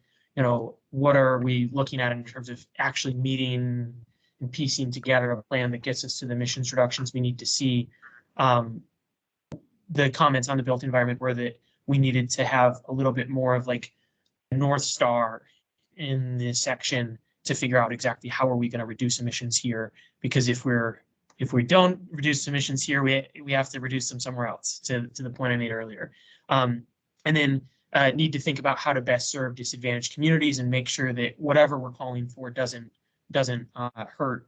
what are we looking at in terms of actually meeting and piecing together a plan that gets us to the emissions reductions we need to see. The comments on the built environment were that we needed to have a little bit more of like a North Star in this section to figure out exactly how are we going to reduce emissions here, because if we don't reduce emissions here, we have to reduce them somewhere else, to the point I made earlier. And then need to think about how to best serve disadvantaged communities and make sure that whatever we're calling for doesn't hurt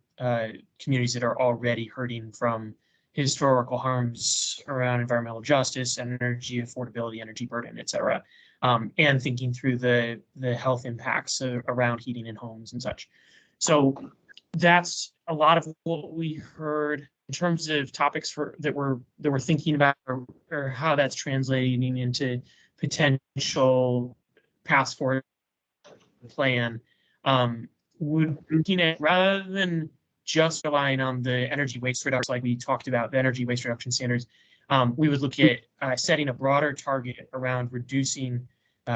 communities that are already hurting from historical harms around environmental justice, energy affordability, energy burden, et cetera. And thinking through the health impacts around heating in homes and such. So that's a lot of what we heard in terms of topics that we're thinking about, or how that's translating into potential paths forward plan. would looking at, rather than just relying on the energy waste reduction, like we talked about, the energy waste reduction standards, we would look at setting a broader target around reducing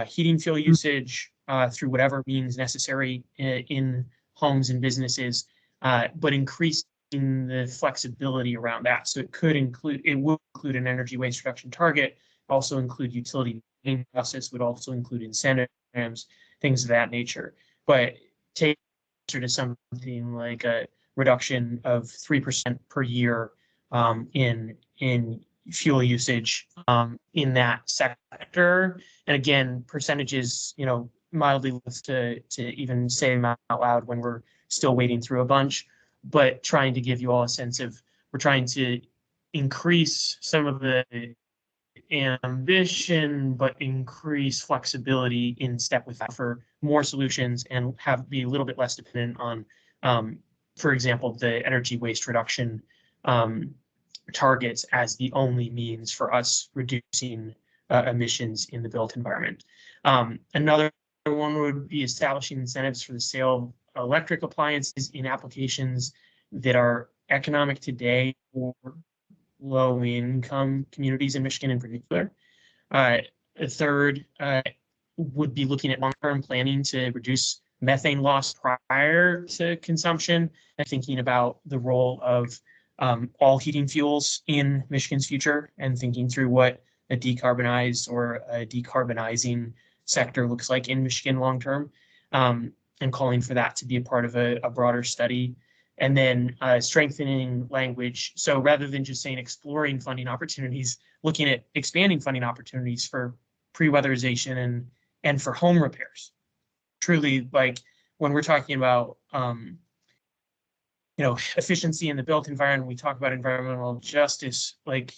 heating fuel usage through whatever means necessary in homes and businesses, but increasing the flexibility around that. So it will include an energy waste reduction target, also include utility process, would also include incentives, things of that nature. But take to something like a reduction of 3% per year in fuel usage in that sector. And again, percentages, mildly less to even say them out loud when we're still wading through a bunch, but trying to give you all a sense of, we're trying to increase some of the ambition, but increase flexibility in step with that for more solutions and be a little bit less dependent on, for example, the energy waste reduction targets as the only means for us reducing emissions in the built environment. Another one would be establishing incentives for the sale of electric appliances in applications that are economic today or low-income communities in Michigan in particular. A third would be looking at long-term planning to reduce methane loss prior to consumption and thinking about the role of all heating fuels in Michigan's future and thinking through what a decarbonized or a decarbonizing sector looks like in Michigan long-term, and calling for that to be a part of a broader study. And then strengthening language. So rather than just saying exploring funding opportunities, looking at expanding funding opportunities for pre-weatherization and for home repairs. Truly, like when we're talking about efficiency in the built environment, we talk about environmental justice, like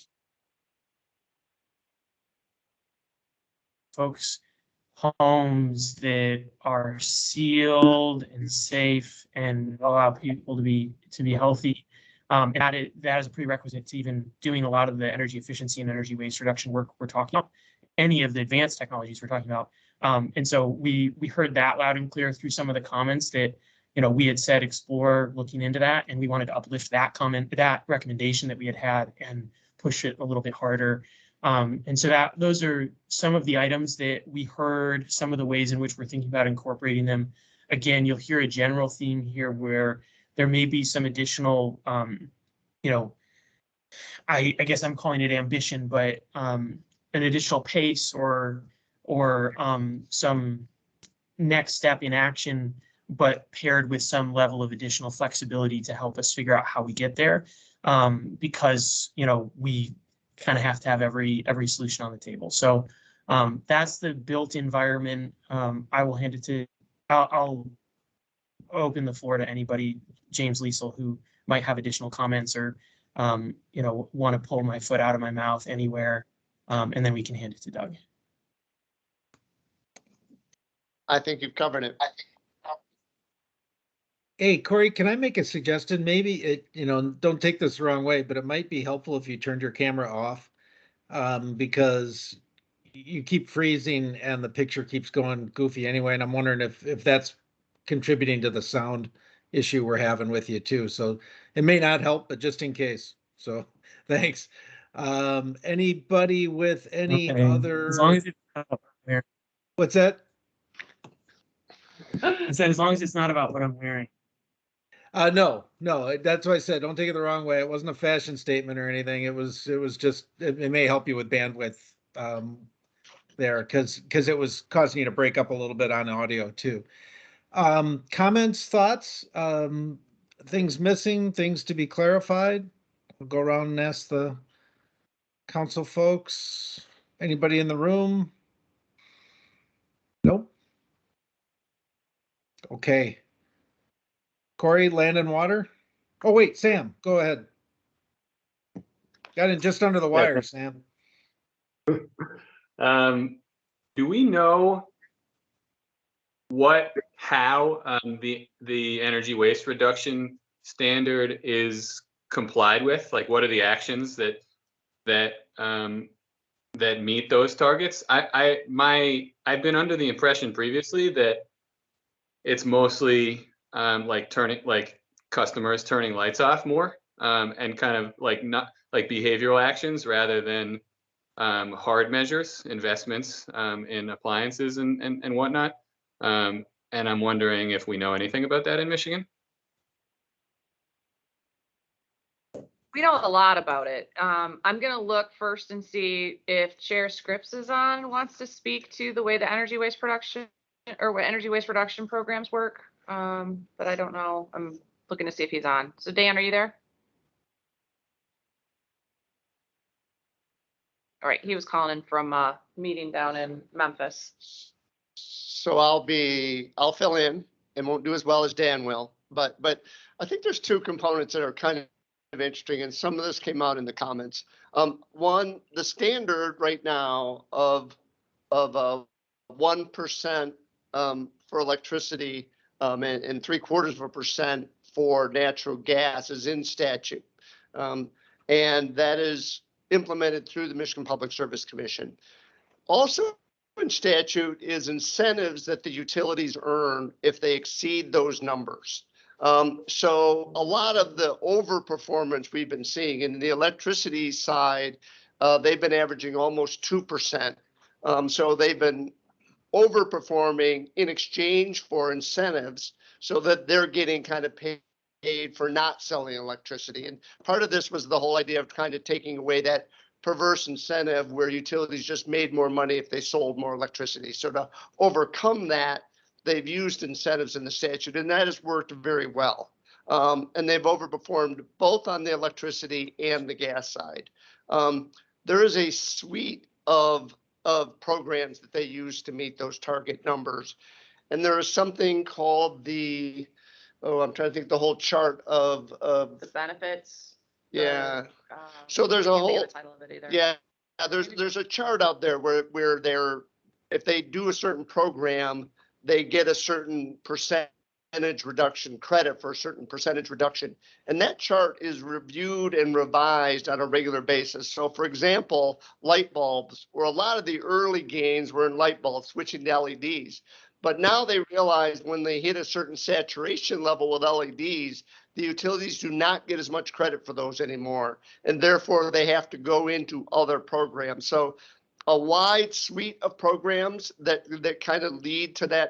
folks, homes that are sealed and safe and allow people to be healthy. And that is a prerequisite to even doing a lot of the energy efficiency and energy waste reduction work we're talking about, any of the advanced technologies we're talking about. And so we heard that loud and clear through some of the comments that we had said explore looking into that, and we wanted to uplift that recommendation that we had and push it a little bit harder. And so those are some of the items that we heard, some of the ways in which we're thinking about incorporating them. Again, you'll hear a general theme here where there may be some additional, I guess I'm calling it ambition, but an additional pace or some next step in action, but paired with some level of additional flexibility to help us figure out how we get there. Because, we kind of have to have every solution on the table. So that's the built environment. I will hand it to, I'll open the floor to anybody, James Liesel, who might have additional comments or, want to pull my foot out of my mouth anywhere. And then we can hand it to Doug. I think you've covered it. Hey, Corey, can I make a suggestion? Maybe don't take this the wrong way, but it might be helpful if you turned your camera off, because you keep freezing and the picture keeps going goofy anyway. And I'm wondering if that's contributing to the sound issue we're having with you too. So it may not help, but just in case. So thanks. Anybody with any other? As long as it's not about what I'm wearing. What's that? I said, as long as it's not about what I'm wearing. No, that's why I said, don't take it the wrong way. It wasn't a fashion statement or anything. It was just, it may help you with bandwidth there because it was causing you to break up a little bit on audio too. Comments, thoughts, things missing, things to be clarified. We'll go around and ask the council folks. Anybody in the room? Nope. Okay. Corey, land and water. Oh, wait, Sam, go ahead. Got in just under the wire, Sam. Do we know how the energy waste reduction standard is complied with? Like, what are the actions that meet those targets? I've been under the impression previously that it's mostly like customers turning lights off more, and kind of like not like behavioral actions rather than hard measures, investments in appliances and whatnot. And I'm wondering if we know anything about that in Michigan. We know a lot about it. I'm gonna look first and see if Chair Scripps is on, wants to speak to the way the energy waste production or what energy waste reduction programs work. But I don't know. I'm looking to see if he's on. So Dan, are you there? All right, he was calling in from a meeting down in Memphis. So I'll fill in and won't do as well as Dan will, but I think there's two components that are kind of interesting, and some of this came out in the comments. One, the standard right now of 1% for electricity and 0.75% for natural gas is in statute, and that is implemented through the Michigan Public Service Commission. Also in statute is incentives that the utilities earn if they exceed those numbers. So a lot of the overperformance we've been seeing in the electricity side, they've been averaging almost 2%. So they've been overperforming in exchange for incentives so that they're getting kind of paid for not selling electricity. And part of this was the whole idea of kind of taking away that perverse incentive where utilities just made more money if they sold more electricity. So to overcome that, they've used incentives in the statute, and that has worked very well. And they've overperformed both on the electricity and the gas side. There is a suite of programs that they use to meet those target numbers. And there is something called the, I'm trying to think the whole chart of the benefits. Yeah. So there's a whole, yeah, there's a chart out there where they're, if they do a certain program, they get a certain percentage reduction credit for a certain percentage reduction. And that chart is reviewed and revised on a regular basis. So for example, light bulbs, where a lot of the early gains were in light bulbs, switching to LEDs. But now they realize when they hit a certain saturation level with LEDs, the utilities do not get as much credit for those anymore. And therefore they have to go into other programs. So a wide suite of programs that kind of lead to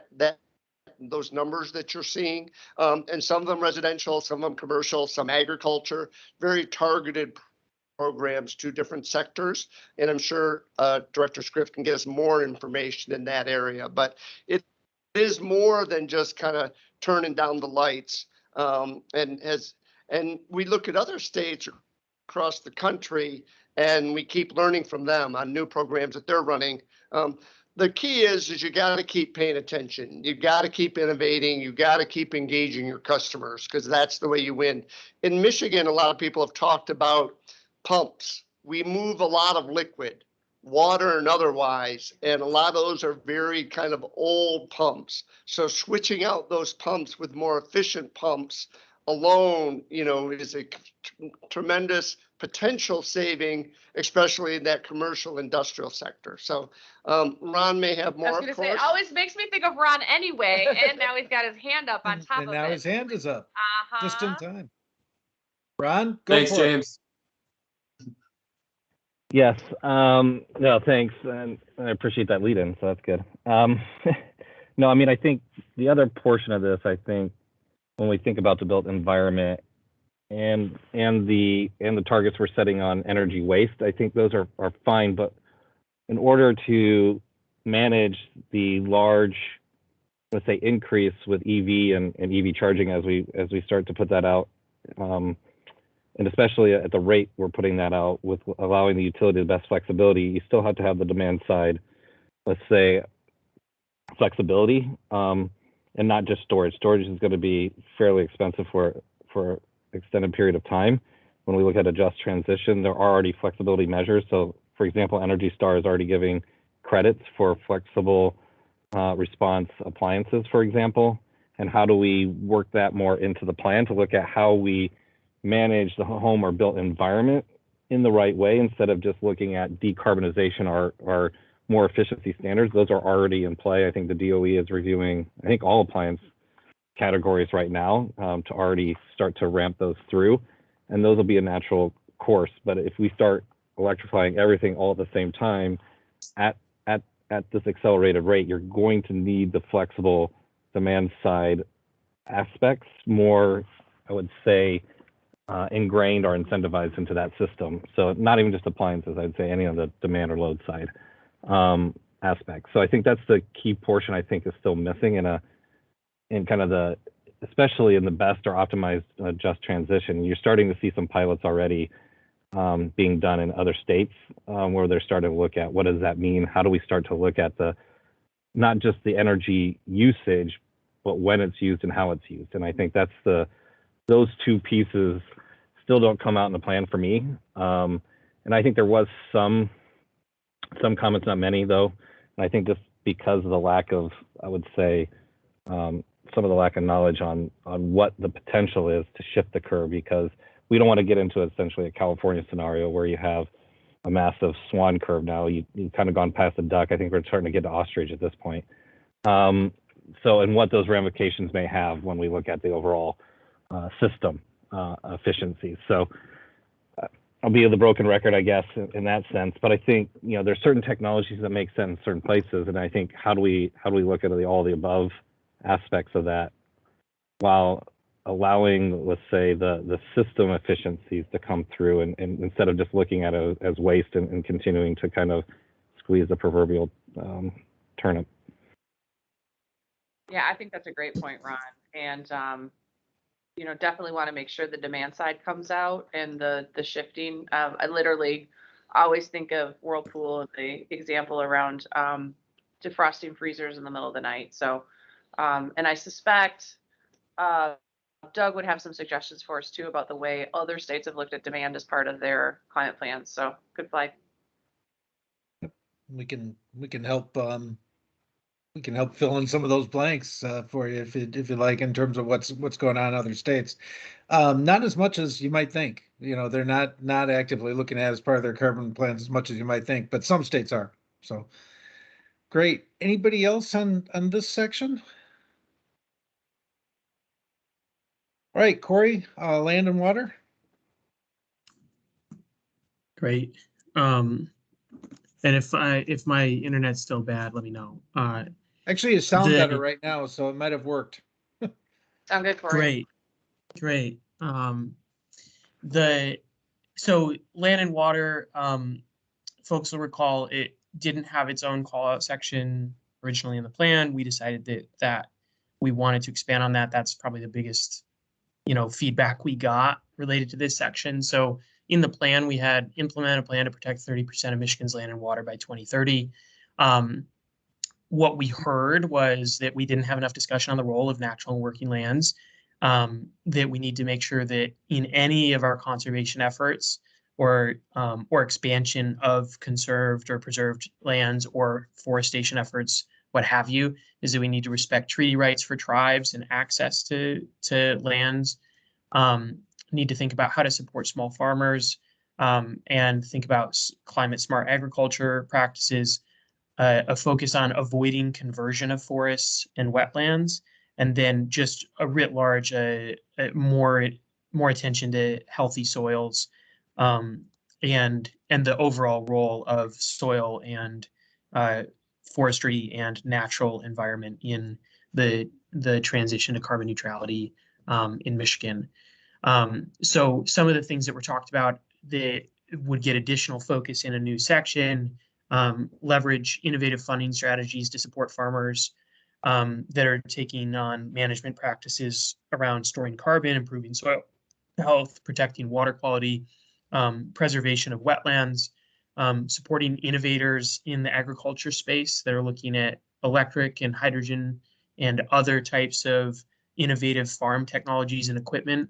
those numbers that you're seeing, and some of them residential, some of them commercial, some agriculture, very targeted programs to different sectors. And I'm sure Director Scripps can get us more information in that area, but it is more than just kind of turning down the lights. And we look at other states across the country, and we keep learning from them on new programs that they're running. The key is you got to keep paying attention. You got to keep innovating. You got to keep engaging your customers, because that's the way you win. In Michigan, a lot of people have talked about pumps. We move a lot of liquid, water and otherwise, and a lot of those are very kind of old pumps. So switching out those pumps with more efficient pumps alone, is a tremendous potential saving, especially in that commercial industrial sector. So Ron may have more. I was going to say, it always makes me think of Ron anyway, and now he's got his hand up on top of it. And now his hand is up, just in time. Ron, go Thanks, for James. Yes. No, thanks. And I appreciate that lead in. So that's good. No, I mean, I think the other portion of this, I think when we think about the built environment and the targets we're setting on energy waste, I think those are fine. But in order to manage the large, let's say, increase with EV and EV charging as we start to put that out, and especially at the rate we're putting that out with allowing the utility the best flexibility, you still have to have the demand side, let's say, flexibility, and not just storage. Storage is going to be fairly expensive for an extended period of time. When we look at a just transition, there are already flexibility measures. So, for example, Energy Star is already giving credits for flexible response appliances, for example. And how do we work that more into the plan to look at how we manage the home or built environment in the right way, instead of just looking at decarbonization or more efficiency standards? Those are already in play. I think the DOE is reviewing, I think, all appliance categories right now to already start to ramp those through, and those will be a natural course. But if we start electrifying everything all at the same time at this accelerated rate, you're going to need the flexible demand side aspects more, I would say, ingrained or incentivized into that system. So not even just appliances, I'd say any of the demand or load side aspects. So I think that's the key portion I think is still missing in kind of the, especially in the best or optimized just transition. You're starting to see some pilots already being done in other states where they're starting to look at what does that mean? How do we start to look at the, not just the energy usage, but when it's used and how it's used. And I think that's those two pieces still don't come out in the plan for me. And I think there was some comments, not many though. And I think just because of the lack of, I would say, some of the lack of knowledge on what the potential is to shift the curve, because we don't want to get into essentially a California scenario where you have a massive swan curve now. You've kind of gone past the duck. I think we're starting to get to ostrich at this point. So, and what those ramifications may have when we look at the overall system efficiency. So I'll be the broken record, I guess, in that sense. But I think, you know, there's certain technologies that make sense in certain places. And I think how do we look at all the above aspects of that while allowing, let's say, the system efficiencies to come through, and instead of just looking at it as waste and continuing to kind of squeeze the proverbial turnip. Yeah, I think that's a great point, Ron. And, you know, definitely want to make sure the demand side comes out and the shifting. I literally always think of Whirlpool and the example around defrosting freezers in the middle of the night. So, and I suspect Doug would have some suggestions for us too about the way other states have looked at demand as part of their climate plans. So good flag. We can help fill in some of those blanks for you if you like, in terms of what's going on in other states. Not as much as you might think. You know, they're not actively looking at it as part of their carbon plans as much as you might think, but some states are. So great. Anybody else on this section? All right, Corey, land and water. Great. And if my internet's still bad, let me know. Actually, you sound better right now, so it might have worked. Sound good, Corey. Great. So land and water, folks will recall it didn't have its own call out section originally in the plan. We decided that we wanted to expand on that. That's probably the biggest, you know, feedback we got related to this section. So in the plan, we had implement a plan to protect 30% of Michigan's land and water by 2030. What we heard was that we didn't have enough discussion on the role of natural and working lands, that we need to make sure that in any of our conservation efforts or expansion of conserved or preserved lands or forestation efforts, what have you, is that we need to respect treaty rights for tribes and access to lands. Need to think about how to support small farmers, and think about climate smart agriculture practices, a focus on avoiding conversion of forests and wetlands, and then just a writ large, more attention to healthy soils, and the overall role of soil and forestry and natural environment in the transition to carbon neutrality in Michigan. So some of the things that were talked about that would get additional focus in a new section, leverage innovative funding strategies to support farmers that are taking on management practices around storing carbon, improving soil health, protecting water quality, preservation of wetlands, supporting innovators in the agriculture space that are looking at electric and hydrogen and other types of innovative farm technologies and equipment,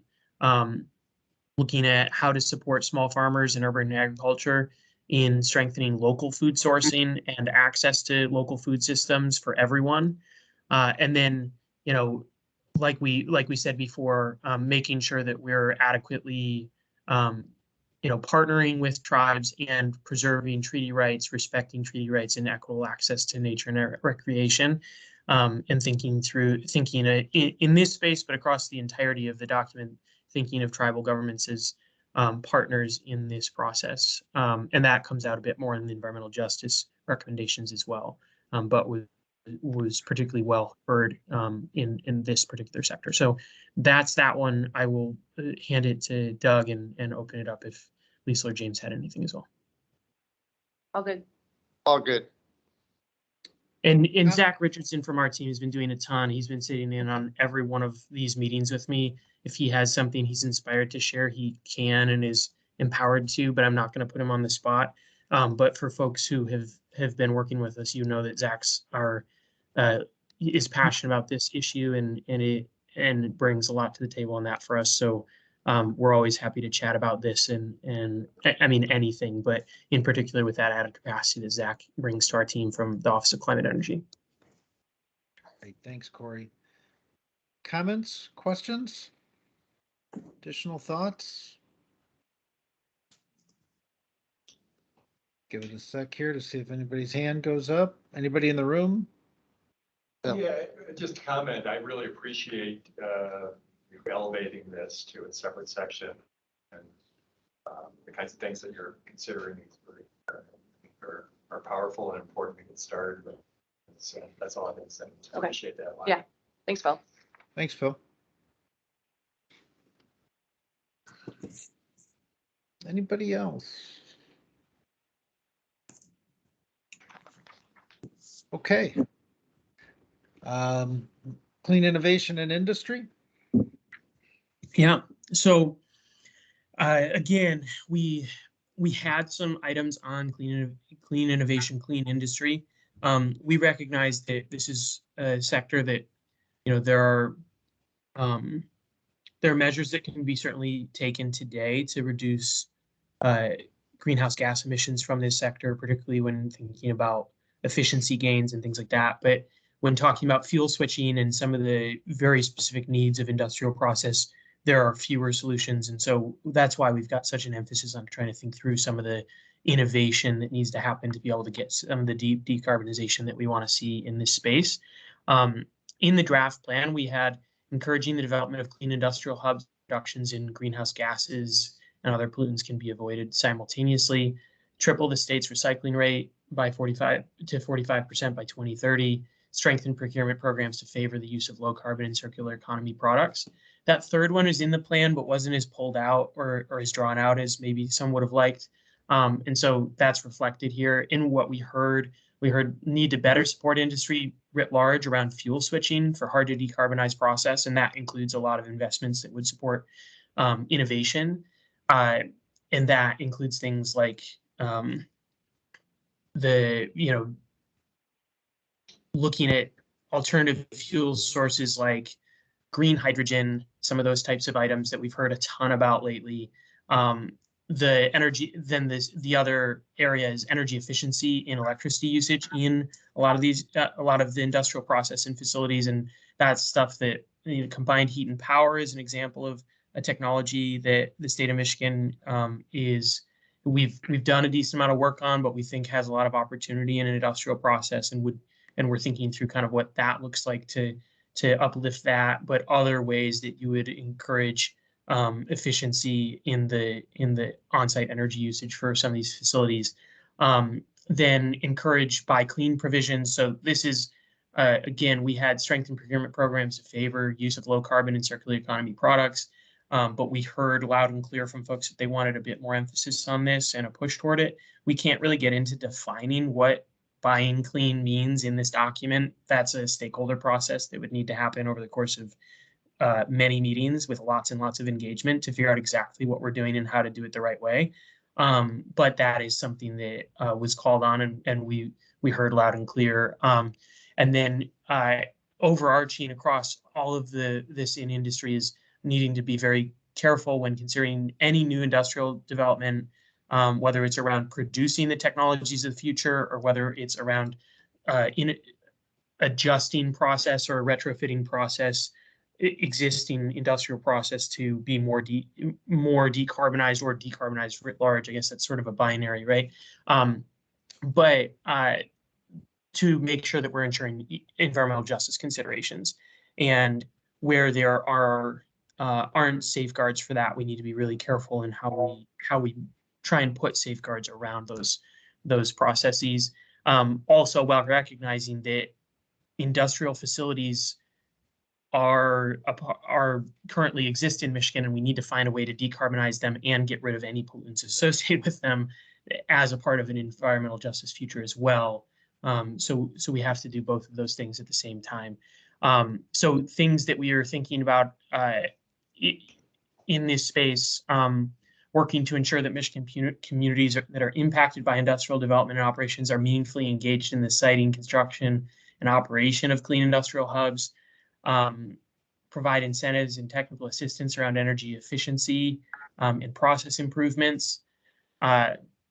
looking at how to support small farmers and urban agriculture in strengthening local food sourcing and access to local food systems for everyone. And then, you know, like we said before, making sure that we're adequately, partnering with tribes and preserving treaty rights, respecting treaty rights, and equitable access to nature and recreation. and thinking in this space, but across the entirety of the document, thinking of tribal governments as partners in this process. And that comes out a bit more in the environmental justice recommendations as well, but was particularly well heard in this particular sector. So that's that one. I will hand it to Doug and open it up if Lisa or James had anything as well. All good. All good. And Zach Richardson from our team has been doing a ton. He's been sitting in on every one of these meetings with me. If he has something he's inspired to share, he can and is empowered to, but I'm not going to put him on the spot. But for folks who have been working with us, you know that Zach's is passionate about this issue and it brings a lot to the table on that for us. So we're always happy to chat about this and I mean anything, but in particular with that added capacity that Zach brings to our team from the Office of Climate Energy. Great, thanks, Corey. Comments, questions, additional thoughts? Give it a sec here to see if anybody's hand goes up. Anybody in the room? Yeah, just a comment. I really appreciate you elevating this to a separate section, and the kinds of things that you're considering are powerful and important to get started with. So that's all I can say. I appreciate that a lot. Yeah. Thanks, Phil. Thanks, Phil. Anybody else? Okay. Clean innovation and industry. Yeah. So again, we had some items on clean innovation, clean industry. We recognize that this is a sector that, you know, there are measures that can be certainly taken today to reduce greenhouse gas emissions from this sector, particularly when thinking about efficiency gains and things like that. But when talking about fuel switching and some of the very specific needs of industrial process, there are fewer solutions. And so that's why we've got such an emphasis on trying to think through some of the innovation that needs to happen to be able to get some of the deep decarbonization that we want to see in this space. In the draft plan, we had encouraging the development of clean industrial hubs, reductions in greenhouse gases and other pollutants can be avoided simultaneously, triple the state's recycling rate by 45% by 2030, strengthen procurement programs to favor the use of low carbon and circular economy products. That third one is in the plan, but wasn't as pulled out or as drawn out as maybe some would have liked. And so that's reflected here in what we heard. We heard need to better support industry writ large around fuel switching for hard to decarbonize process. And that includes a lot of investments that would support innovation. And that includes things like looking at alternative fuel sources like green hydrogen, some of those types of items that we've heard a ton about lately. The energy, then the other area is energy efficiency in electricity usage in a lot of the industrial process and facilities. And that's stuff that, you know, combined heat and power is an example of a technology that the state of Michigan we've done a decent amount of work on, but we think has a lot of opportunity in an industrial process, and we're thinking through kind of what that looks like to uplift that, but other ways that you would encourage efficiency in the on-site energy usage for some of these facilities. Then encourage buy clean provisions. So this is again, we had strengthened procurement programs to favor use of low carbon and circular economy products. But we heard loud and clear from folks that they wanted a bit more emphasis on this and a push toward it. We can't really get into defining what buying clean means in this document. That's a stakeholder process that would need to happen over the course of many meetings with lots and lots of engagement to figure out exactly what we're doing and how to do it the right way. But that is something that was called on and we heard loud and clear. And then overarching across all of this in industry is needing to be very careful when considering any new industrial development, whether it's around producing the technologies of the future or whether it's around in adjusting process or retrofitting process, existing industrial process to be more decarbonized or decarbonized writ large. I guess that's sort of a binary, right? But to make sure that we're ensuring environmental justice considerations. And where there aren't safeguards for that, we need to be really careful in how we try and put safeguards around those processes. Also, while recognizing that industrial facilities are currently exist in Michigan, and we need to find a way to decarbonize them and get rid of any pollutants associated with them as a part of an environmental justice future as well. So we have to do both of those things at the same time. So things that we are thinking about in this space, working to ensure that Michigan communities that are impacted by industrial development and operations are meaningfully engaged in the siting, construction, and operation of clean industrial hubs. Provide incentives and technical assistance around energy efficiency and process improvements,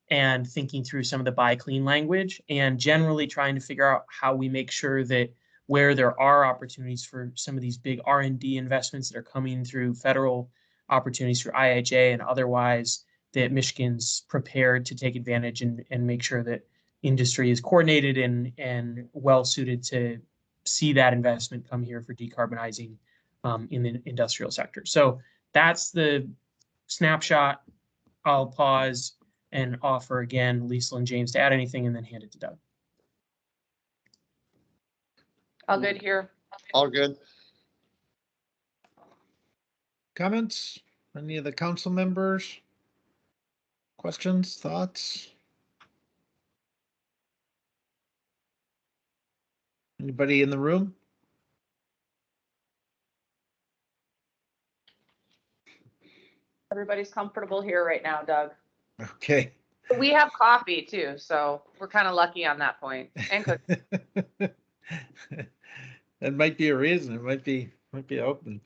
and thinking through some of the buy clean language, and generally trying to figure out how we make sure that where there are opportunities for some of these big R&D investments that are coming through federal opportunities through IIJA and otherwise, that Michigan's prepared to take advantage and make sure that industry is coordinated and well suited to see that investment come here for decarbonizing in the industrial sector. So that's the snapshot. I'll pause and offer again, Lisa and James, to add anything and then hand it to Doug. All good here. All good. Comments? Any of the council members? Questions, thoughts? Anybody in the room? Everybody's comfortable here right now, Doug. Okay. We have coffee too, so we're kind of lucky on that point. And cookies. That might be a reason. It might be open.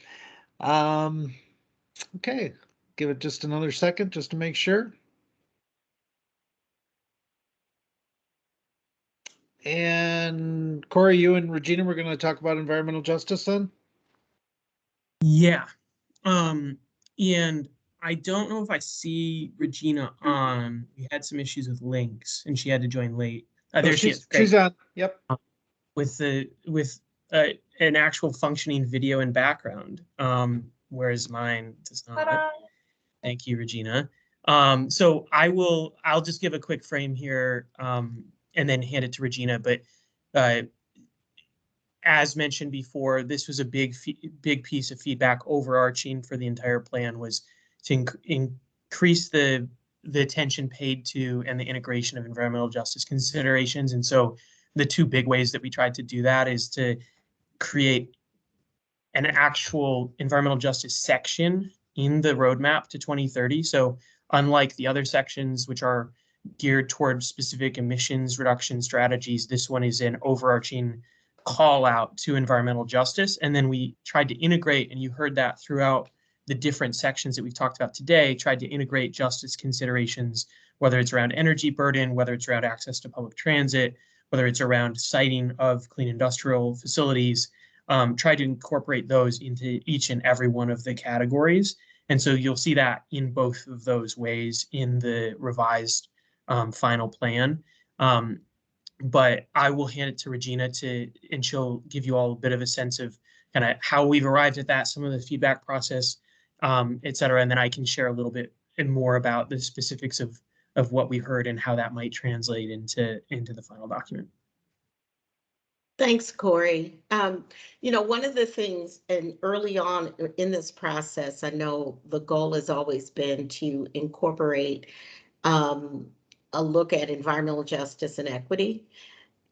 Okay, give it just another second just to make sure. And Corey, you and Regina, we're going to talk about environmental justice then? Yeah. And I don't know if I see Regina on. We had some issues with links and she had to join late. There she is. She's on. Yep. With an actual functioning video and background, whereas mine does not. Ta-da. Thank you, Regina. So I'll just give a quick frame here and then hand it to Regina. But as mentioned before, this was a big piece of feedback overarching for the entire plan, was to increase the attention paid to and the integration of environmental justice considerations. And so the two big ways that we tried to do that is to create an actual environmental justice section in the roadmap to 2030. So unlike the other sections, which are geared towards specific emissions reduction strategies, this one is an overarching call out to environmental justice. And then we tried to integrate, and you heard that throughout the different sections that we've talked about today, tried to integrate justice considerations, whether it's around energy burden, whether it's around access to public transit, whether it's around siting of clean industrial facilities, try to incorporate those into each and every one of the categories. And so you'll see that in both of those ways in the revised final plan. But I will hand it to Regina and she'll give you all a bit of a sense of kind of how we've arrived at that, some of the feedback process, et cetera. And then I can share a little bit more about the specifics of what we heard and how that might translate into the final document. Thanks, Corey. One of the things, and early on in this process, I know the goal has always been to incorporate a look at environmental justice and equity.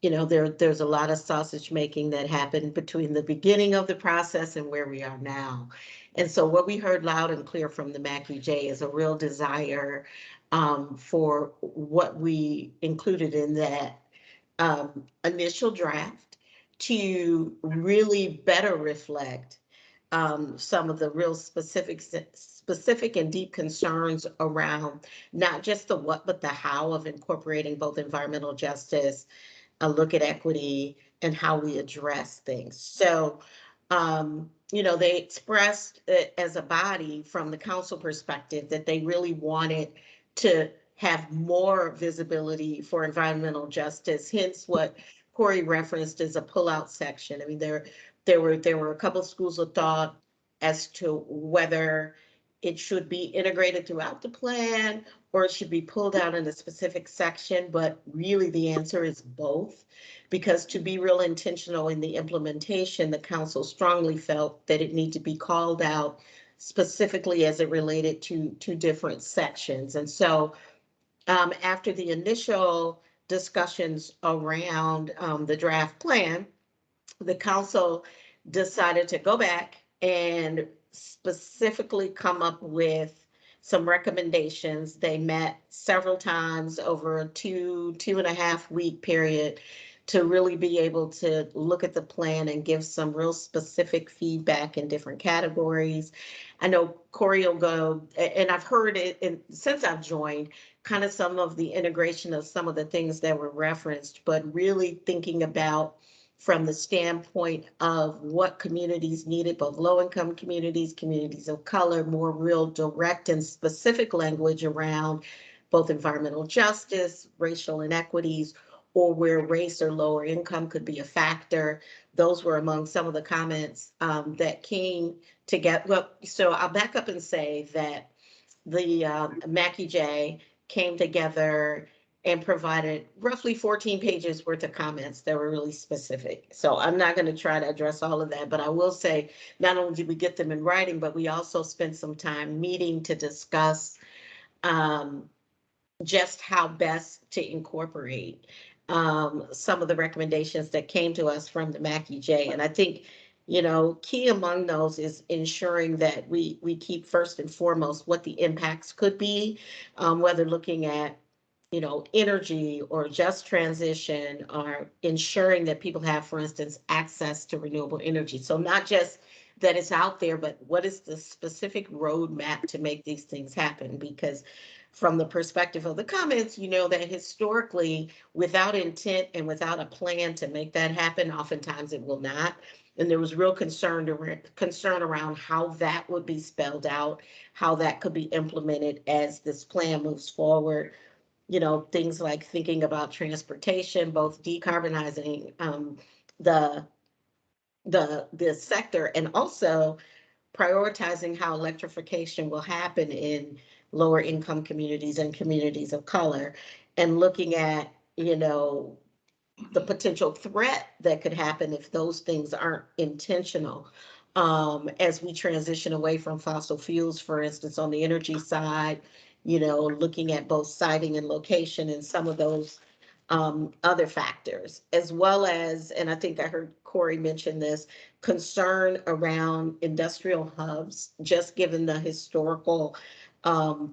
There's a lot of sausage making that happened between the beginning of the process and where we are now. And so what we heard loud and clear from the MACUJ is a real desire for what we included in that initial draft to really better reflect some of the real specific and deep concerns around not just the what, but the how of incorporating both environmental justice, a look at equity, and how we address things. So, they expressed as a body from the council perspective that they really wanted to have more visibility for environmental justice, hence what Corey referenced is a pullout section. I mean, there were a couple of schools of thought as to whether it should be integrated throughout the plan or it should be pulled out in a specific section, but really the answer is both. Because to be real intentional in the implementation, the council strongly felt that it needed to be called out specifically as it related to different sections. And so after the initial discussions around the draft plan, the council decided to go back and specifically come up with some recommendations. They met several times over a 2.5 week period to really be able to look at the plan and give some real specific feedback in different categories. I know Corey will go, and I've heard it since I've joined, kind of some of the integration of some of the things that were referenced, but really thinking about from the standpoint of what communities needed, both low-income communities, communities of color, more real direct and specific language around both environmental justice, racial inequities, or where race or lower income could be a factor. Those were among some of the comments that came together. Well, so I'll back up and say that the Mackie J came together and provided roughly 14 pages worth of comments that were really specific. So I'm not going to try to address all of that, but I will say not only did we get them in writing, but we also spent some time meeting to discuss just how best to incorporate some of the recommendations that came to us from the Mackie J. And I think, you know, key among those is ensuring that we keep first and foremost what the impacts could be, whether looking at, you know, energy or just transition, or ensuring that people have, for instance, access to renewable energy. So not just that it's out there, but what is the specific roadmap to make these things happen? Because from the perspective of the comments, you know that historically, without intent and without a plan to make that happen, oftentimes it will not. And there was real concern around how that would be spelled out, how that could be implemented as this plan moves forward. You know, things like thinking about transportation, both decarbonizing the sector and also prioritizing how electrification will happen in lower income communities and communities of color, and looking at, you know, the potential threat that could happen if those things aren't intentional. As we transition away from fossil fuels, for instance, on the energy side, you know, looking at both siting and location and some of those other factors, as well as, and I think I heard Corey mention this, concern around industrial hubs, just given the historical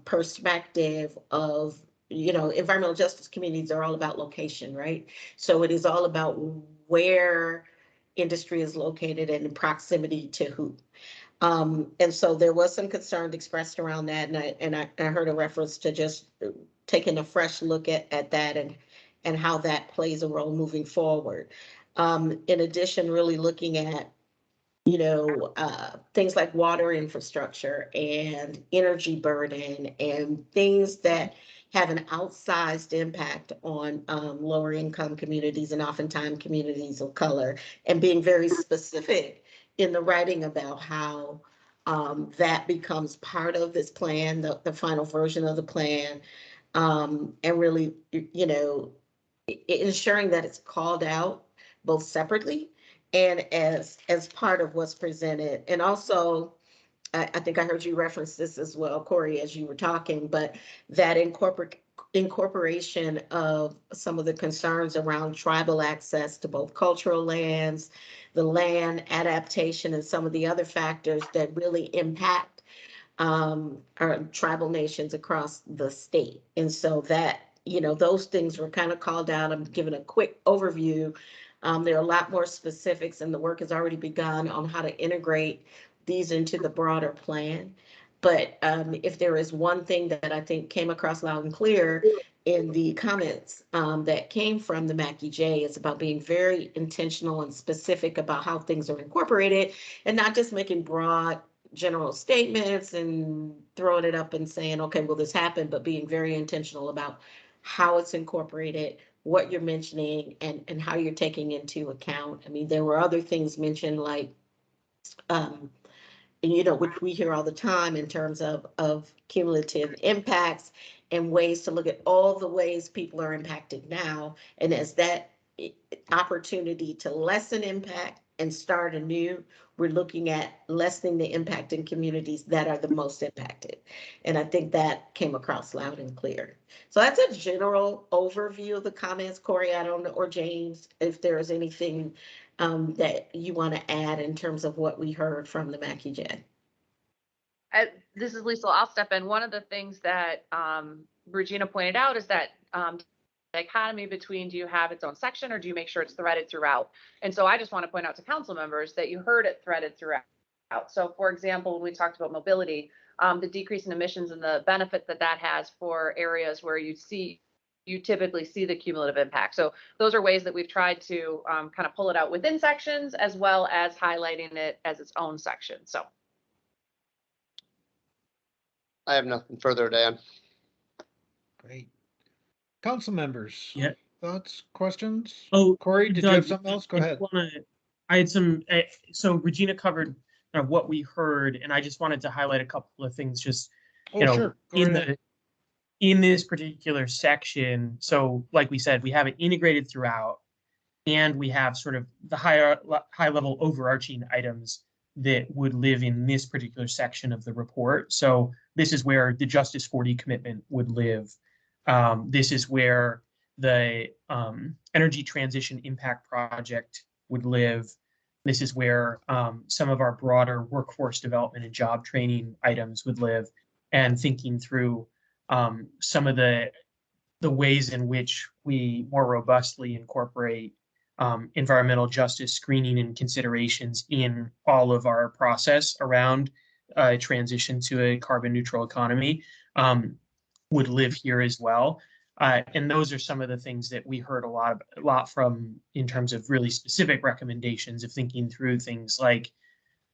perspective of, you know, environmental justice communities are all about location, right? So it is all about where industry is located and in proximity to who. And so there was some concern expressed around that, and I heard a reference to just taking a fresh look at that and how that plays a role moving forward. In addition, really looking at, you know, things like water infrastructure and energy burden and things that have an outsized impact on lower income communities and oftentimes communities of color, and being very specific in the writing about how that becomes part of this plan, the final version of the plan, and really, you know, ensuring that it's called out both separately and as part of what's presented. And also, I think I heard you reference this as well, Corey, as you were talking, but that incorporation of some of the concerns around tribal access to both cultural lands, the land adaptation, and some of the other factors that really impact our tribal nations across the state. And so that, you know, those things were kind of called out. I'm giving a quick overview. There are a lot more specifics, and the work has already begun on how to integrate these into the broader plan. But if there is one thing that I think came across loud and clear in the comments that came from the Mackie J, it's about being very intentional and specific about how things are incorporated, and not just making broad general statements and throwing it up and saying, okay, will this happen, but being very intentional about how it's incorporated, what you're mentioning and how you're taking into account. I mean, there were other things mentioned like, and, which we hear all the time in terms of cumulative impacts and ways to look at all the ways people are impacted now. And as that opportunity to lessen impact and start anew, we're looking at lessening the impact in communities that are the most impacted. And I think that came across loud and clear. So that's a general overview of the comments. Corey, I don't know, or James, if there is anything that you want to add in terms of what we heard from the Mackey J. This is Lisa. I'll step in. One of the things that Regina pointed out is that dichotomy between, do you have its own section or do you make sure it's threaded throughout? And so I just want to point out to council members that you heard it threaded throughout. So for example, when we talked about mobility, the decrease in emissions and the benefit that that has for areas where you typically see the cumulative impact. So those are ways that we've tried to kind of pull it out within sections as well as highlighting it as its own section. So I have nothing further to add. Great. Council members. Yeah. Thoughts, questions? Oh, Corey, did you Doug, have something else? Go ahead. I had some, so Regina covered what we heard, and I just wanted to highlight a couple of things just, Sure. in this particular section. So like we said, we have it integrated throughout, and we have sort of the high level overarching items that would live in this particular section of the report. So this is where the Justice 40 commitment would live. This is where the Energy Transition Impact Project would live. This is where some of our broader workforce development and job training items would live, and thinking through some of the ways in which we more robustly incorporate environmental justice screening and considerations in all of our process around transition to a carbon neutral economy would live here as well. And those are some of the things that we heard a lot from in terms of really specific recommendations of thinking through things like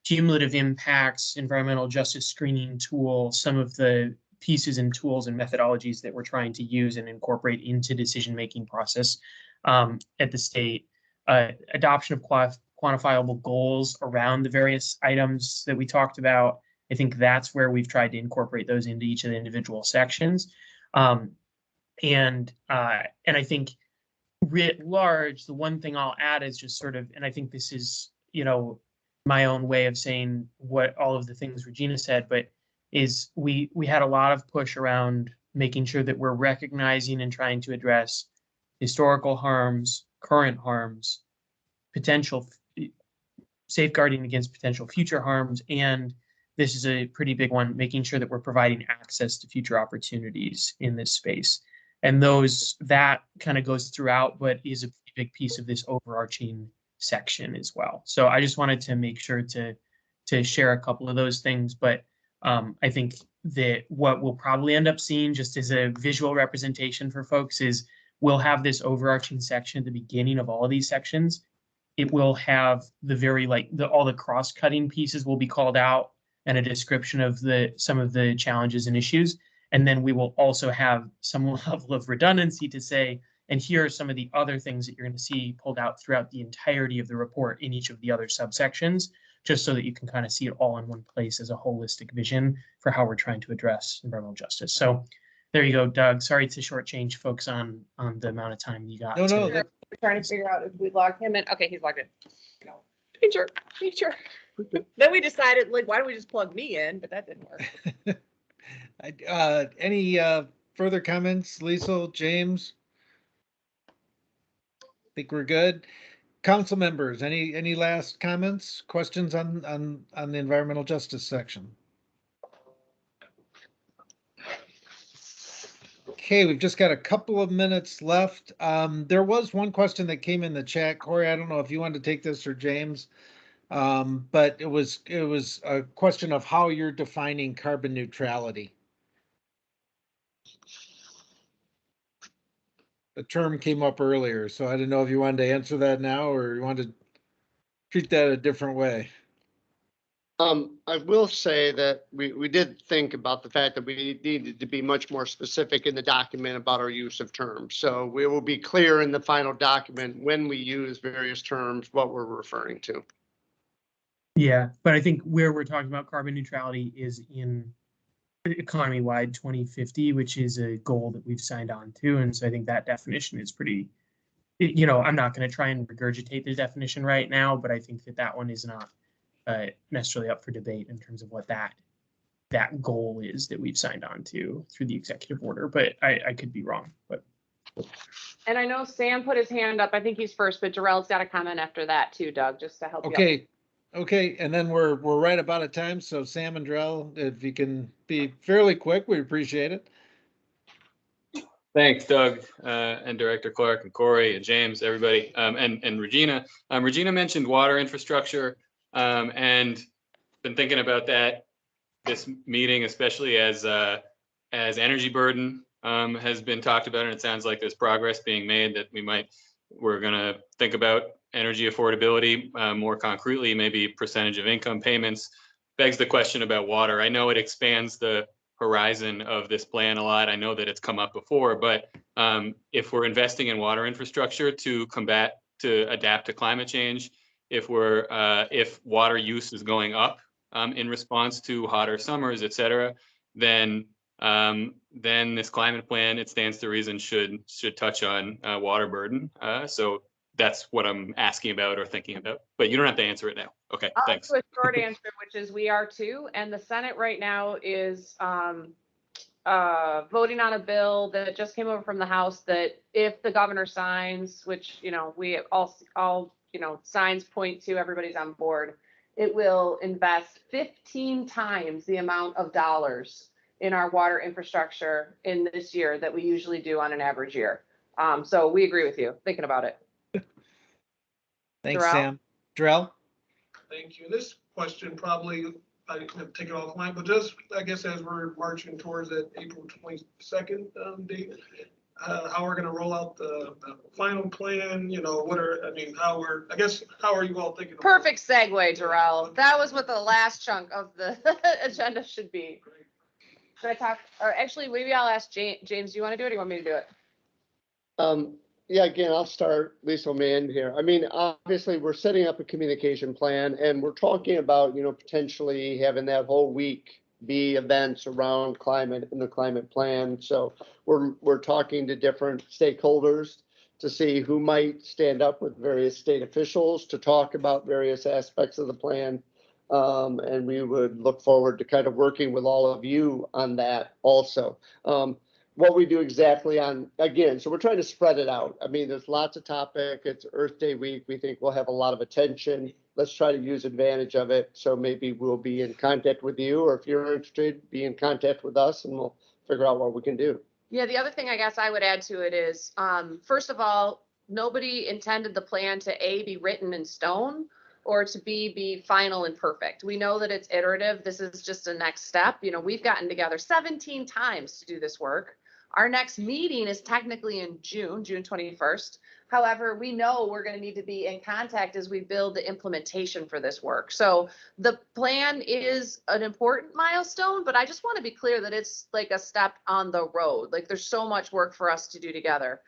cumulative impacts, environmental justice screening tool, some of the pieces and tools and methodologies that we're trying to use and incorporate into decision-making process at the state, adoption of quantifiable goals around the various items that we talked about. I think that's where we've tried to incorporate those into each of the individual sections. And I think writ large, the one thing I'll add is just sort of, and I think this is, my own way of saying what all of the things Regina said, but is we had a lot of push around making sure that we're recognizing and trying to address historical harms, current harms, potential safeguarding against potential future harms, and this is a pretty big one, making sure that we're providing access to future opportunities in this space. And that kind of goes throughout, but is a pretty big piece of this overarching section as well. So I just wanted to make sure to share a couple of those things, but I think that what we'll probably end up seeing just as a visual representation for folks is we'll have this overarching section at the beginning of all of these sections. It will have all the cross-cutting pieces will be called out and a description of some of the challenges and issues. And then we will also have some level of redundancy to say, and here are some of the other things that you're going to see pulled out throughout the entirety of the report in each of the other subsections, just so that you can kind of see it all in one place as a holistic vision for how we're trying to address environmental justice. So there you go, Doug. Sorry to shortchange folks on the amount of time you got. No. We're trying to figure out if we log him in. Okay, he's logged in. Feature. Then we decided, why don't we just plug me in? But that didn't work. Any further comments, Lisa, James? I think we're good. Council members, any last comments, questions on the environmental justice section? Okay, we've just got a couple of minutes left. There was one question that came in the chat. Corey, I don't know if you wanted to take this or James, but it was a question of how you're defining carbon neutrality. The term came up earlier, so I didn't know if you wanted to answer that now or you wanted to treat that a different way. I will say that we did think about the fact that we needed to be much more specific in the document about our use of terms. So we will be clear in the final document when we use various terms, what we're referring to. Yeah, but I think where we're talking about carbon neutrality is in economy-wide 2050, which is a goal that we've signed on to. And so I think that definition is pretty, you know, I'm not going to try and regurgitate the definition right now, but I think that that one is not necessarily up for debate in terms of what that goal is that we've signed on to through the executive order. But I could be wrong. But And I know Sam put his hand up. I think he's first, but Jarrell's got a comment after that too, Doug, just to help you out. Okay. Okay, and then we're right about at time. So Sam and Drell, if you can be fairly quick, we appreciate it. Thanks, Doug, and Director Clark and Corey and James, everybody, and Regina. Regina mentioned water infrastructure, and been thinking about that this meeting, especially as energy burden has been talked about, and it sounds like there's progress being made that we're gonna think about energy affordability more concretely, maybe percentage of income payments. Begs the question about water. I know it expands the horizon of this plan a lot. I know that it's come up before, but if we're investing in water infrastructure to adapt to climate change, if water use is going up in response to hotter summers, et cetera, then this climate plan, it stands to reason, should touch on water burden. So that's what I'm asking about or thinking about, but you don't have to answer it now. Okay, thanks. I'll do a short answer, which is we are too. And the Senate right now is voting on a bill that just came over from the House that if the governor signs, which, you know, we all, you know, signs point to everybody's on board, it will invest 15 times the amount of dollars in our water infrastructure in this year that we usually do on an average year. So we agree with you, thinking about it. Thanks, Darrell? Sam. Drell? Thank you. This question probably, I can take it offline, but just, I guess, as we're marching towards that April 22nd date, how we're gonna roll out the final plan, you know, how are you all thinking? Perfect segue, Darrell. That was what the last chunk of the agenda should be. Should I talk, or actually, maybe I'll ask James, do you want to do it or do you want me to do it? Yeah, again, I'll start, Lisa may end here. I mean, obviously, we're setting up a communication plan and we're talking about, you know, potentially having that whole week be events around climate and the climate plan. So we're talking to different stakeholders to see who might stand up with various state officials to talk about various aspects of the plan. And we would look forward to kind of working with all of you on that also. What we do exactly so we're trying to spread it out. I mean, there's lots of topic. It's Earth Day week. We think we'll have a lot of attention. Let's try to use advantage of it. So maybe we'll be in contact with you, or if you're interested, be in contact with us and we'll figure out what we can do. Yeah, the other thing I guess I would add to it is, first of all, nobody intended the plan to be written in stone or to be final and perfect. We know that it's iterative. This is just a next step. You know, we've gotten together 17 times to do this work. Our next meeting is technically in June 21st. However, we know we're going to need to be in contact as we build the implementation for this work. So the plan is an important milestone, but I just want to be clear that it's like a step on the road. Like there's so much work for us to do together.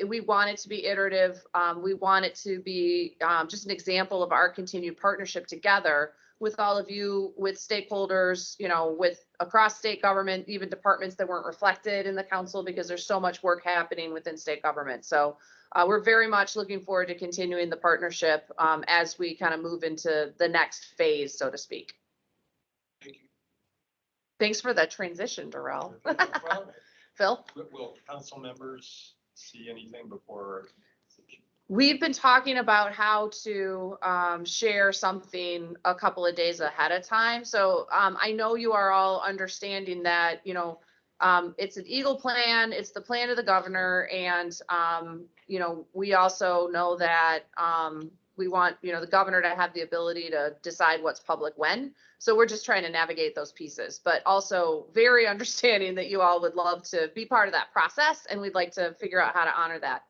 We want it to be iterative. We want it to be just an example of our continued partnership together with all of you, with stakeholders, you know, with across state government, even departments that weren't reflected in the council because there's so much work happening within state government. So we're very much looking forward to continuing the partnership as we kind of move into the next phase, so to speak. Thank you. Thanks for that transition, Darrell. Phil? Will council members see anything before? We've been talking about how to share something a couple of days ahead of time. So I know you are all understanding that, you know, it's an Eagle plan, it's the plan of the governor. And, you know, we also know that we want, you know, the governor to have the ability to decide what's public when. So we're just trying to navigate those pieces, but also very understanding that you all would love to be part of that process. And we'd like to figure out how to honor that.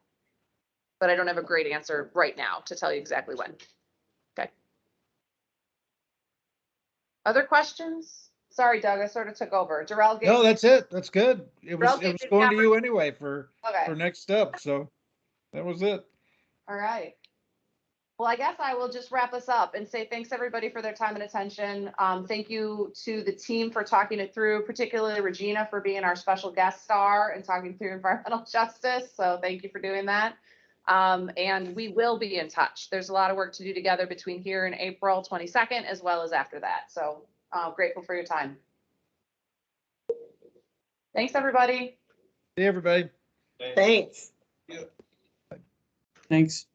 But I don't have a great answer right now to tell you exactly when. Okay. Other questions? Sorry, Doug, I sort of took over. Darrell gave. No, that's it. That's good. It was, Ralph it gave was me the going to you anyway for Okay. next step. So that was it. All right. Well, I guess I will just wrap us up and say thanks everybody for their time and attention. Thank you to the team for talking it through, particularly Regina for being our special guest star and talking through environmental justice. So thank you for doing that. And we will be in touch. There's a lot of work to do together between here and April 22nd, as well as after that. So grateful for your time. Thanks, everybody. Hey, everybody. Thanks. Thanks.